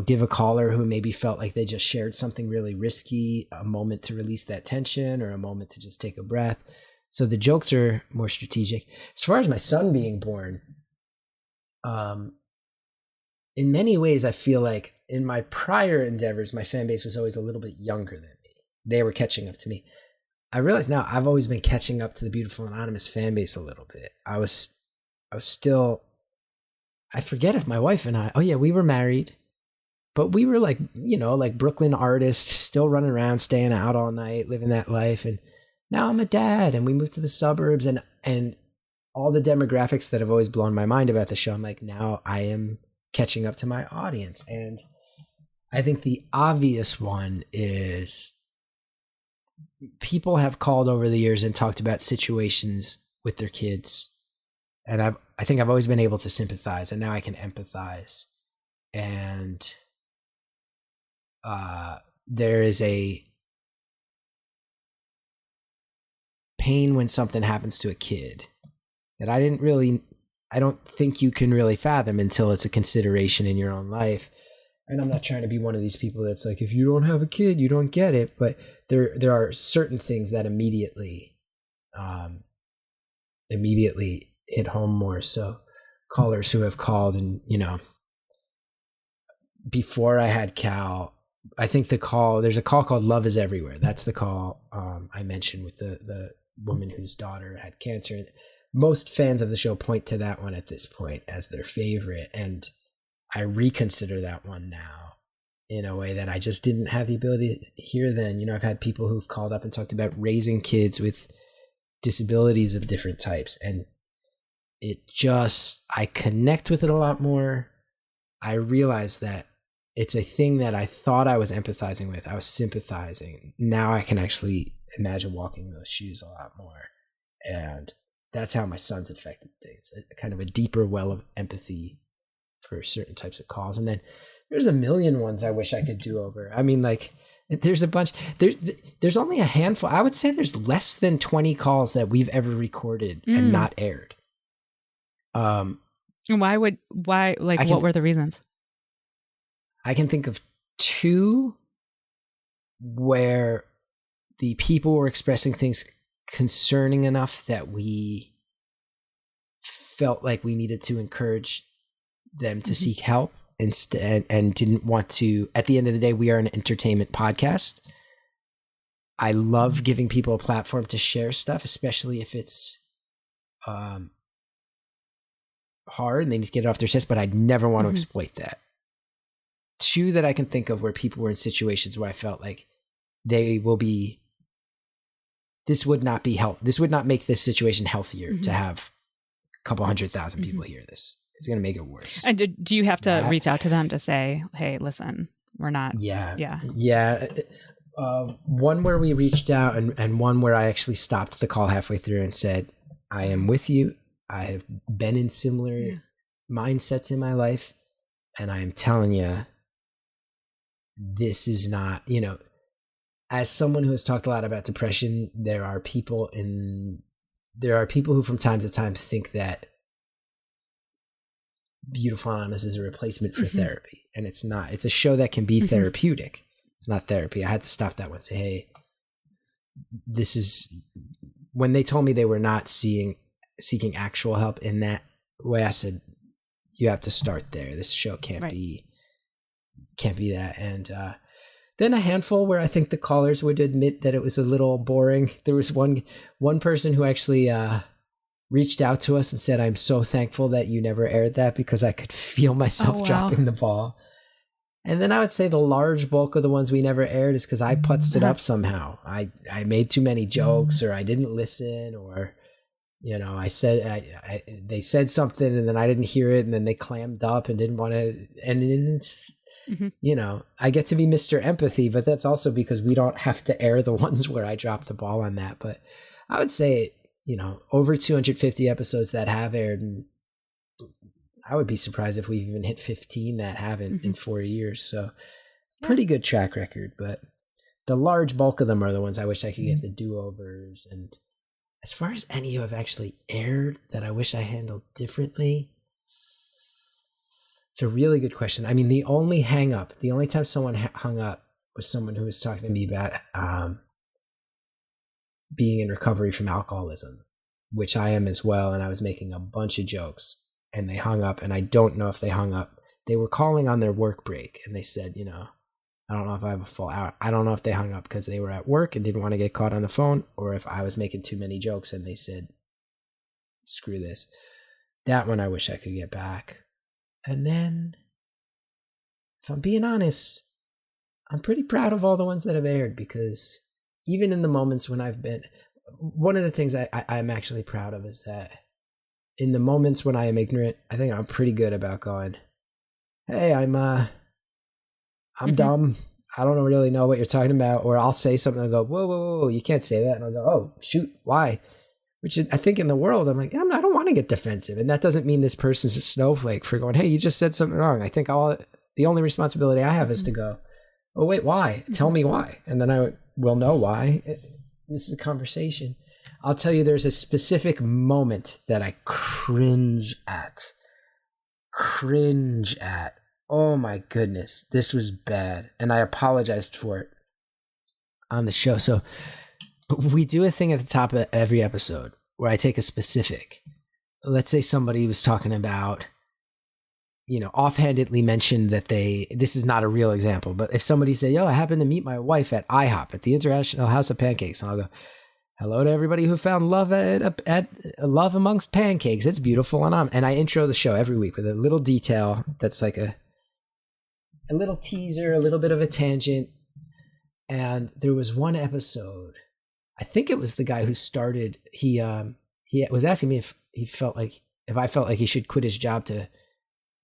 give a caller who maybe felt like they just shared something really risky, a moment to release that tension or a moment to just take a breath. So the jokes are more strategic. As far as my son being born, in many ways, I feel like in my prior endeavors, my fan base was always a little bit younger than me. They were catching up to me. I realize now I've always been catching up to the Beautiful Anonymous fan base a little bit. I was still, I forget if my wife and I, we were married, but we were like, like Brooklyn artists, still running around, staying out all night, living that life. And now I'm a dad and we moved to the suburbs and all the demographics that have always blown my mind about the show. I'm like, now I am catching up to my audience. And I think the obvious one is people have called over the years and talked about situations with their kids. And I think I've always been able to sympathize, and now I can empathize. And there is a pain when something happens to a kid that I don't think you can really fathom until it's a consideration in your own life. And I'm not trying to be one of these people that's like, if you don't have a kid, you don't get it. But there are certain things that immediately hit home more. So callers who have called and, before I had Cal, I think there's a call called Love is Everywhere. That's the call I mentioned with the woman whose daughter had cancer. Most fans of the show point to that one at this point as their favorite. And I reconsider that one now in a way that I just didn't have the ability to hear then. I've had people who've called up and talked about raising kids with disabilities of different types. And I connect with it a lot more. I realize that it's a thing that I thought I was empathizing with. I was sympathizing. Now I can actually imagine walking in those shoes a lot more. And that's how my son's affected things. Kind of a deeper well of empathy for certain types of calls. And then there's a million ones I wish I could do over. I mean, like, there's a bunch. There's only a handful. I would say there's less than 20 calls that we've ever recorded and not aired. What were the reasons? I can think of two where the people were expressing things concerning enough that we felt like we needed to encourage them to seek help instead, and didn't want to. At the end of the day, we are an entertainment podcast. I love giving people a platform to share stuff, especially if it's hard and they need to get it off their chest, but I'd never want to exploit that. Two that I can think of where people were in situations where I felt like this would not make this situation healthier to have a couple 100,000 people hear this. It's going to make it worse. And do you have to reach out to them to say, hey, listen, we're not. Yeah. One where we reached out and one where I actually stopped the call halfway through and said, I am with you. I have been in similar mindsets in my life. And I am telling you, this is not, as someone who has talked a lot about depression, there are people who from time to time think that Beautiful Anonymous is a replacement for therapy. And it's not. It's a show that can be therapeutic. It's not therapy. I had to stop that one and say, hey, this is, when they told me they were not seeking actual help in that way, I said, you have to start there. This show can't be that. And then a handful where I think the callers would admit that it was a little boring. There was one person who actually reached out to us and said, I'm so thankful that you never aired that because I could feel myself dropping the ball. And then I would say the large bulk of the ones we never aired is because I putzed it up somehow. I made too many jokes, or I didn't listen, or You know, they said something and then I didn't hear it, and then they clammed up and didn't want to, and it's, you know, I get to be Mr. Empathy, but that's also because we don't have to air the ones where I drop the ball on that. But I would say, you know, over 250 episodes that have aired, and I would be surprised if we've even hit 15 that haven't in 4 years. So pretty good track record, but the large bulk of them are the ones I wish I could get the do-overs. And as far as any who have actually aired that I wish I handled differently, it's a really good question. I mean, the only time someone hung up was someone who was talking to me about being in recovery from alcoholism, which I am as well. And I was making a bunch of jokes, and they hung up, and I don't know if they hung up. They were calling on their work break, and they said, you know, I don't know if I have a full hour. I don't know if they hung up because they were at work and didn't want to get caught on the phone, or if I was making too many jokes and they said, screw this. That one I wish I could get back. And then, if I'm being honest, I'm pretty proud of all the ones that have aired, because even in the moments when I've been, one of the things I'm actually proud of is that in the moments when I am ignorant, I think I'm pretty good about going, hey, I'm dumb. I don't really know what you're talking about. Or I'll say something and go, whoa, you can't say that. And I'll go, oh, shoot, why? Which is, I think in the world, I'm like, I don't want to get defensive. And that doesn't mean this person's a snowflake for going, hey, you just said something wrong. I think the only responsibility I have is to go, oh, wait, why? Tell me why. And then I will know why. This is a conversation. I'll tell you, there's a specific moment that I cringe at. Oh my goodness, this was bad. And I apologized for it on the show. So we do a thing at the top of every episode where I take a specific. Let's say somebody was talking about, you know, offhandedly mentioned that this is not a real example, but if somebody said, yo, I happened to meet my wife at IHOP at the International House of Pancakes. And I'll go, hello to everybody who found love at love amongst pancakes. It's beautiful. And I intro the show every week with a little detail that's like a little teaser, a little bit of a tangent. And there was one episode, I think it was the guy who started, he was asking me if I felt like he should quit his job to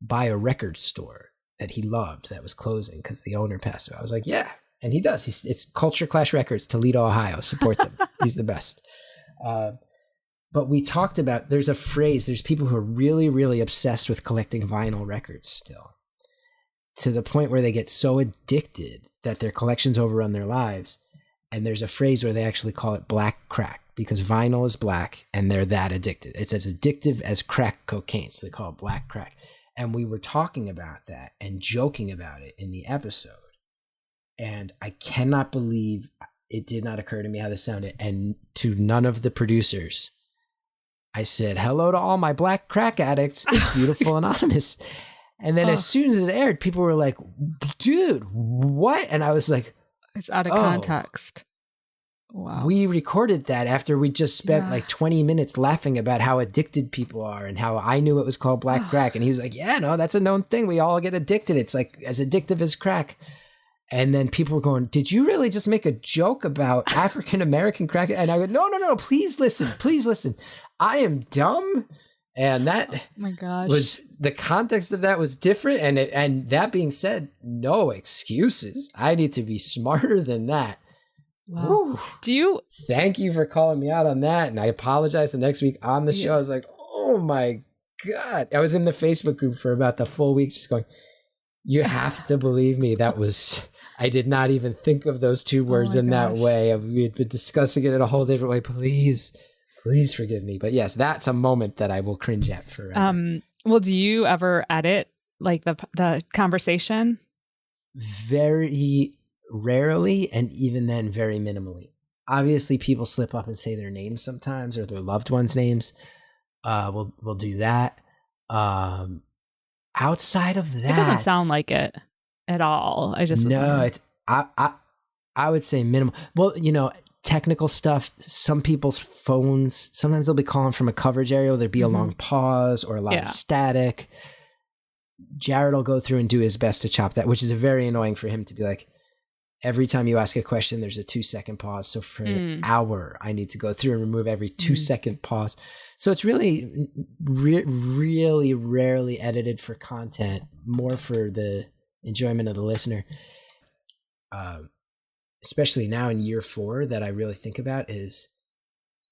buy a record store that he loved that was closing because the owner passed away. I was like, yeah. And he does. It's Culture Clash Records, Toledo, Ohio. Support them. He's the best. But we talked about, there's a phrase, there's people who are really, really obsessed with collecting vinyl records still, to the point where they get so addicted that their collections overrun their lives. And there's a phrase where they actually call it black crack, because vinyl is black and they're that addicted. It's as addictive as crack cocaine. So they call it black crack. And we were talking about that and joking about it in the episode. And I cannot believe it did not occur to me how this sounded. And to none of the producers, I said, hello to all my black crack addicts. It's Beautiful Anonymous. And then as soon as it aired, people were like, dude, what? And I was like, it's out of context. Wow. We recorded that after we just spent like 20 minutes laughing about how addicted people are and how I knew it was called black crack. And he was like, yeah, no, that's a known thing. We all get addicted. It's like as addictive as crack. And then people were going, did you really just make a joke about African-American crack? And I go, no, please listen. I am dumb. And that oh my gosh. Was the context of that was different. And that being said, no excuses. I need to be smarter than that. Wow. Thank you for calling me out on that. And I apologize the next week on the show. I was like, oh my God. I was in the Facebook group for about the full week just going, you have to believe me. I did not even think of those two words in that way. We had been discussing it in a whole different way. Please forgive me. But yes, that's a moment that I will cringe at forever. Well, do you ever edit like the conversation? Very rarely, and even then very minimally. Obviously, people slip up and say their names sometimes, or their loved ones' names. We'll do that. Outside of that, it doesn't sound like it at all. It's I would say minimal. Well, technical stuff. Some people's phones, sometimes they'll be calling from a coverage area. There'd be a long pause or a lot of static. Jared will go through and do his best to chop that, which is very annoying for him to be like, every time you ask a question, there's a 2-second pause. So for an hour, I need to go through and remove every 2-second pause. So it's really, really rarely edited for content, more for the enjoyment of the listener. Especially now in year 4, that I really think about is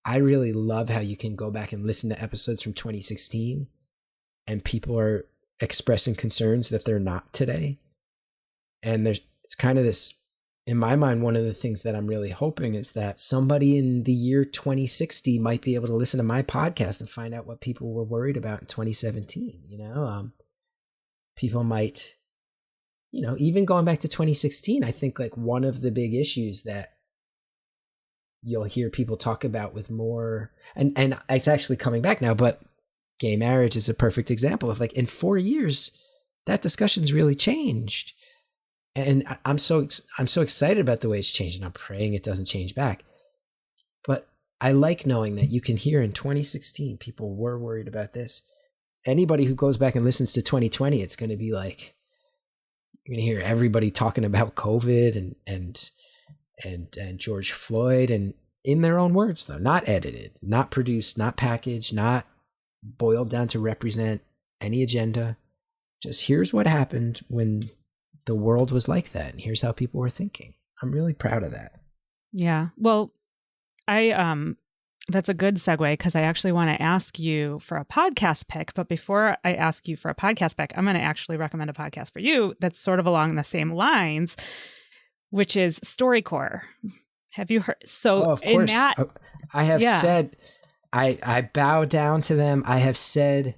I really love how you can go back and listen to episodes from 2016 and people are expressing concerns that they're not today. And it's kind of this, in my mind, one of the things that I'm really hoping is that somebody in the year 2060 might be able to listen to my podcast and find out what people were worried about in 2017. People might, even going back to 2016, I think like one of the big issues that you'll hear people talk about with more, and it's actually coming back now, but gay marriage is a perfect example of like in 4 years, that discussion's really changed. And I'm so excited about the way it's changed, and I'm praying it doesn't change back. But I like knowing that you can hear in 2016, people were worried about this. Anybody who goes back and listens to 2020, it's going to be like, you're going to hear everybody talking about COVID and George Floyd, and in their own words, though, not edited, not produced, not packaged, not boiled down to represent any agenda. Just here's what happened when the world was like that, and here's how people were thinking. I'm really proud of that. Yeah. Well, that's a good segue, because I actually want to ask you for a podcast pick. But before I ask you for a podcast pick, I'm going to actually recommend a podcast for you that's sort of along the same lines, which is StoryCorps. Have you heard? So of course, I have said, I bow down to them. I have said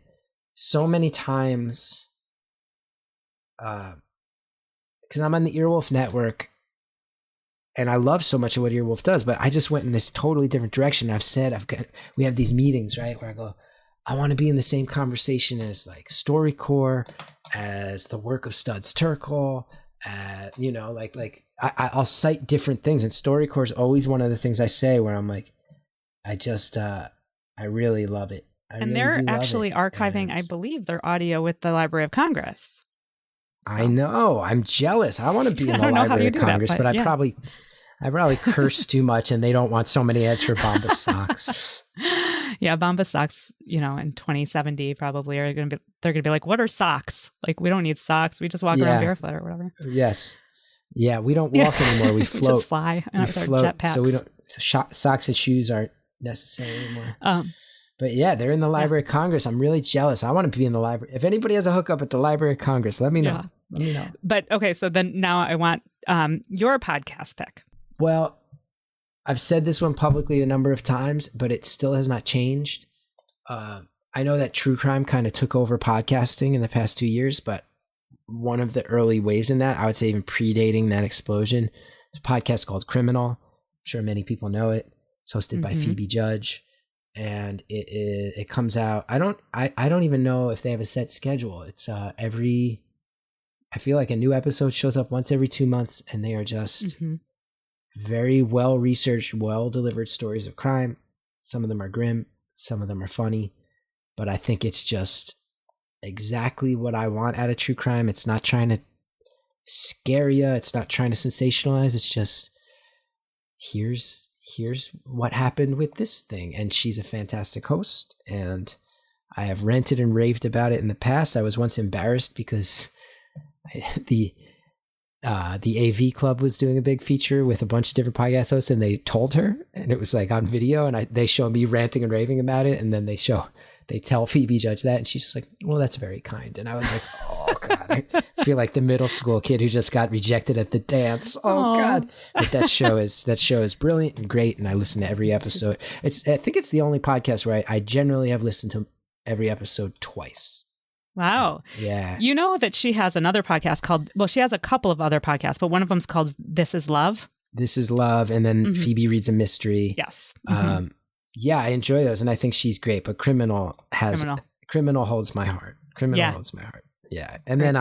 so many times, because I'm on the Earwolf Network, and I love so much of what Earwolf does, but I just went in this totally different direction. I've said, we have these meetings, right, where I go, I want to be in the same conversation as like StoryCorps, as the work of Studs Terkel, I'll cite different things, and StoryCorps is always one of the things I say where I'm like, I really love it. They're actually archiving, I believe, their audio with the Library of Congress. So. I know. I'm jealous. I want to be in the Library of Congress, but I probably curse too much, and they don't want so many ads for Bombas socks. Yeah, Bombas socks, in 2070 probably they're going to be like, what are socks? Like, we don't need socks. We just walk around barefoot or whatever. Yes. Yeah, we don't walk anymore. We float. We just fly with our jetpacks. So we don't. Socks and shoes aren't necessary anymore. But yeah, they're in the Library of Congress. I'm really jealous. I want to be in the library. If anybody has a hookup at the Library of Congress, let me know. Let me know. But okay, so then now I want your podcast pick. Well, I've said this one publicly a number of times, but it still has not changed. I know that true crime kind of took over podcasting in the past 2 years, but one of the early waves in that, I would say even predating that explosion, is a podcast called Criminal. I'm sure many people know it. It's hosted by Phoebe Judge, and it comes out. I don't even know if they have a set schedule. It's I feel like a new episode shows up once every 2 months, and they are just very well researched, well delivered stories of crime. Some of them are grim, some of them are funny, but I think it's just exactly what I want out of true crime. It's not trying to scare you. It's not trying to sensationalize. It's just, here's what happened with this thing. And she's a fantastic host, and I have ranted and raved about it in the past. I was once embarrassed because the AV Club was doing a big feature with a bunch of different podcast hosts, and they told her, and it was like on video, and they show me ranting and raving about it, and then they tell Phoebe Judge that, and she's like, well, that's very kind. And I was like, oh God, I feel like the middle school kid who just got rejected at the dance. Oh God. But that show is brilliant and great, and I listen to every episode. I think it's the only podcast where I generally have listened to every episode twice. Wow. Yeah. You know that she has another podcast called, well, she has a couple of other podcasts, but one of them's called This Is Love. This Is Love. And then Phoebe reads a mystery. Yes. Yeah, I enjoy those, and I think she's great. But Criminal holds my heart. Holds my heart. Yeah. And then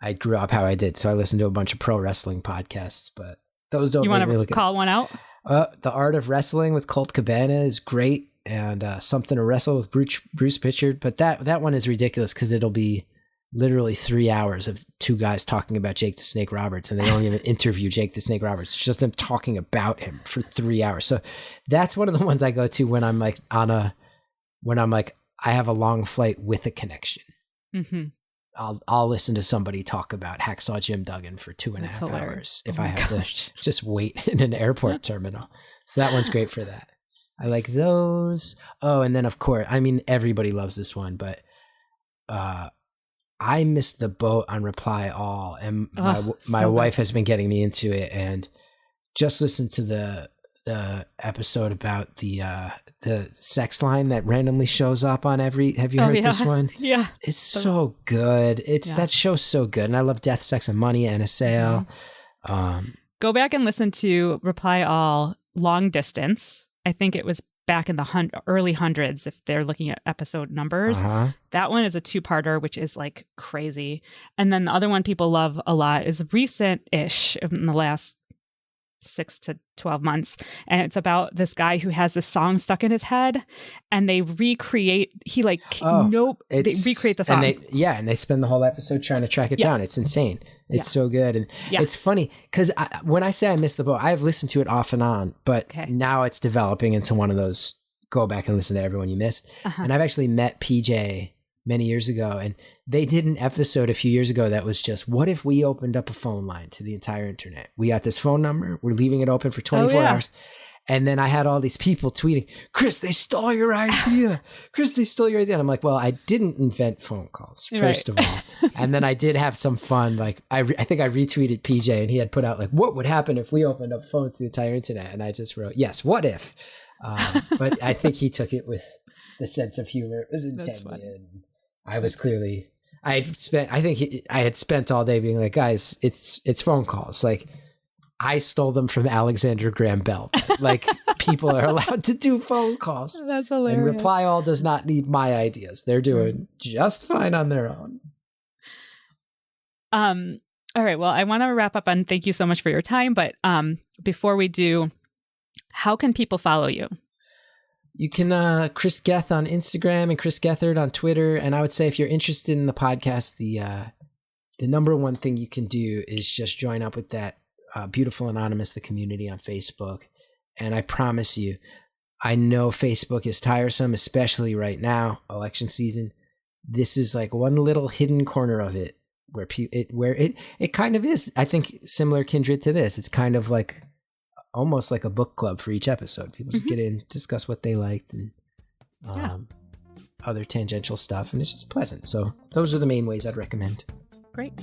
I grew up how I did, so I listened to a bunch of pro wrestling podcasts, but those don't. You want to call one out? The Art of Wrestling with Colt Cabana is great. And Something to Wrestle with Bruce Prichard, but that one is ridiculous because it'll be literally 3 hours of two guys talking about Jake the Snake Roberts, and they don't even interview Jake the Snake Roberts. It's just them talking about him for 3 hours. So that's one of the ones I go to when I'm like I have a long flight with a connection. Mm-hmm. I'll listen to somebody talk about Hacksaw Jim Duggan for 2.5 hours if I have to just wait in an airport terminal. So that one's great for that. I like those. Oh, and then of course, I mean, everybody loves this one, but I missed the boat on Reply All, and my wife has been getting me into it, and just listened to the episode about the sex line that randomly shows up on every. Have you heard this one? Yeah, it's so good. That show's so good, and I love Death, Sex, and Money and Assail. Go back and listen to Reply All Long Distance. I think it was back in the early hundreds, if they're looking at episode numbers. That one is a 2-parter, which is like crazy. And then the other one people love a lot is recent-ish in the last 6 to 12 months. And it's about this guy who has this song stuck in his head, and they recreate, they recreate the song. And they spend the whole episode trying to track it down. It's insane. It's so good. And it's funny because when I say I missed the boat, I've listened to it off and on, but now it's developing into one of those go back and listen to everyone you missed. And I've actually met PJ many years ago, and they did an episode a few years ago that was just, what if we opened up a phone line to the entire internet? We got this phone number, we're leaving it open for 24 hours. And then I had all these people tweeting, Chris, they stole your idea. Chris, they stole your idea. And I'm like, well, I didn't invent phone calls, first of all. And then I did have some fun. Like, I think I retweeted PJ, and he had put out like, what would happen if we opened up phones to the entire internet? And I just wrote, yes, what if? But I think he took it with the sense of humor it was intended. And I was clearly, I had spent all day being like, guys, it's phone calls. Like, I stole them from Alexander Graham Bell. Like, people are allowed to do phone calls. That's hilarious. And Reply All does not need my ideas. They're doing just fine on their own. All right. Well, I want to wrap up and thank you so much for your time. But before we do, how can people follow you? You can Chris Geth on Instagram and Chris Gethard on Twitter. And I would say if you're interested in the podcast, the number one thing you can do is just join up with that Beautiful Anonymous, the community on Facebook. And I promise you, I know Facebook is tiresome, especially right now, election season. This is like one little hidden corner of it where it kind of is, I think, similar kindred to this. It's kind of like almost like a book club for each episode. People just get in, discuss what they liked, and other tangential stuff, and it's just pleasant. So those are the main ways I'd recommend. Great.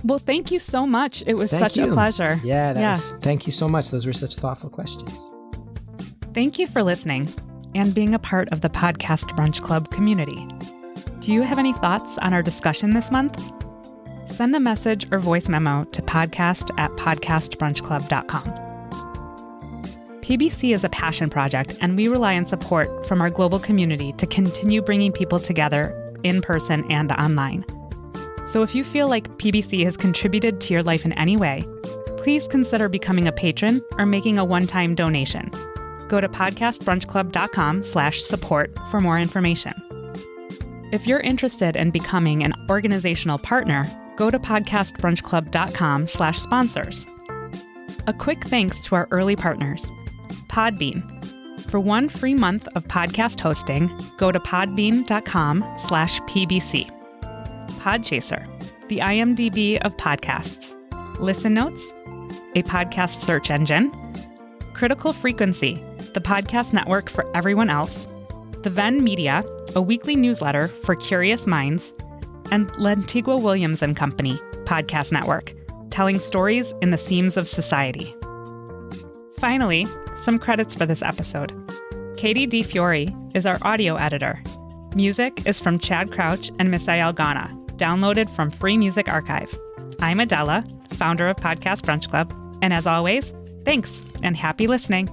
Well, thank you so much. It was such a pleasure. Yeah, thank you so much. Those were such thoughtful questions. Thank you for listening and being a part of the Podcast Brunch Club community. Do you have any thoughts on our discussion this month? Send a message or voice memo to podcast@podcastbrunchclub.com. PBC is a passion project, and we rely on support from our global community to continue bringing people together in person and online. So if you feel like PBC has contributed to your life in any way, please consider becoming a patron or making a one-time donation. Go to podcastbrunchclub.com/support for more information. If you're interested in becoming an organizational partner, go to podcastbrunchclub.com/sponsors. A quick thanks to our early partners, Podbean. For one free month of podcast hosting, go to podbean.com/PBC. Podchaser, the IMDb of podcasts. Listen Notes, a podcast search engine. Critical Frequency, the podcast network for everyone else. The Venn Media, a weekly newsletter for curious minds. And Lantigua Williams and Company, podcast network, telling stories in the seams of society. Finally, some credits for this episode. Katie DeFiore is our audio editor. Music is from Chad Crouch and Misael Ghana, downloaded from Free Music Archive. I'm Adela, founder of Podcast Brunch Club, and as always, thanks and happy listening.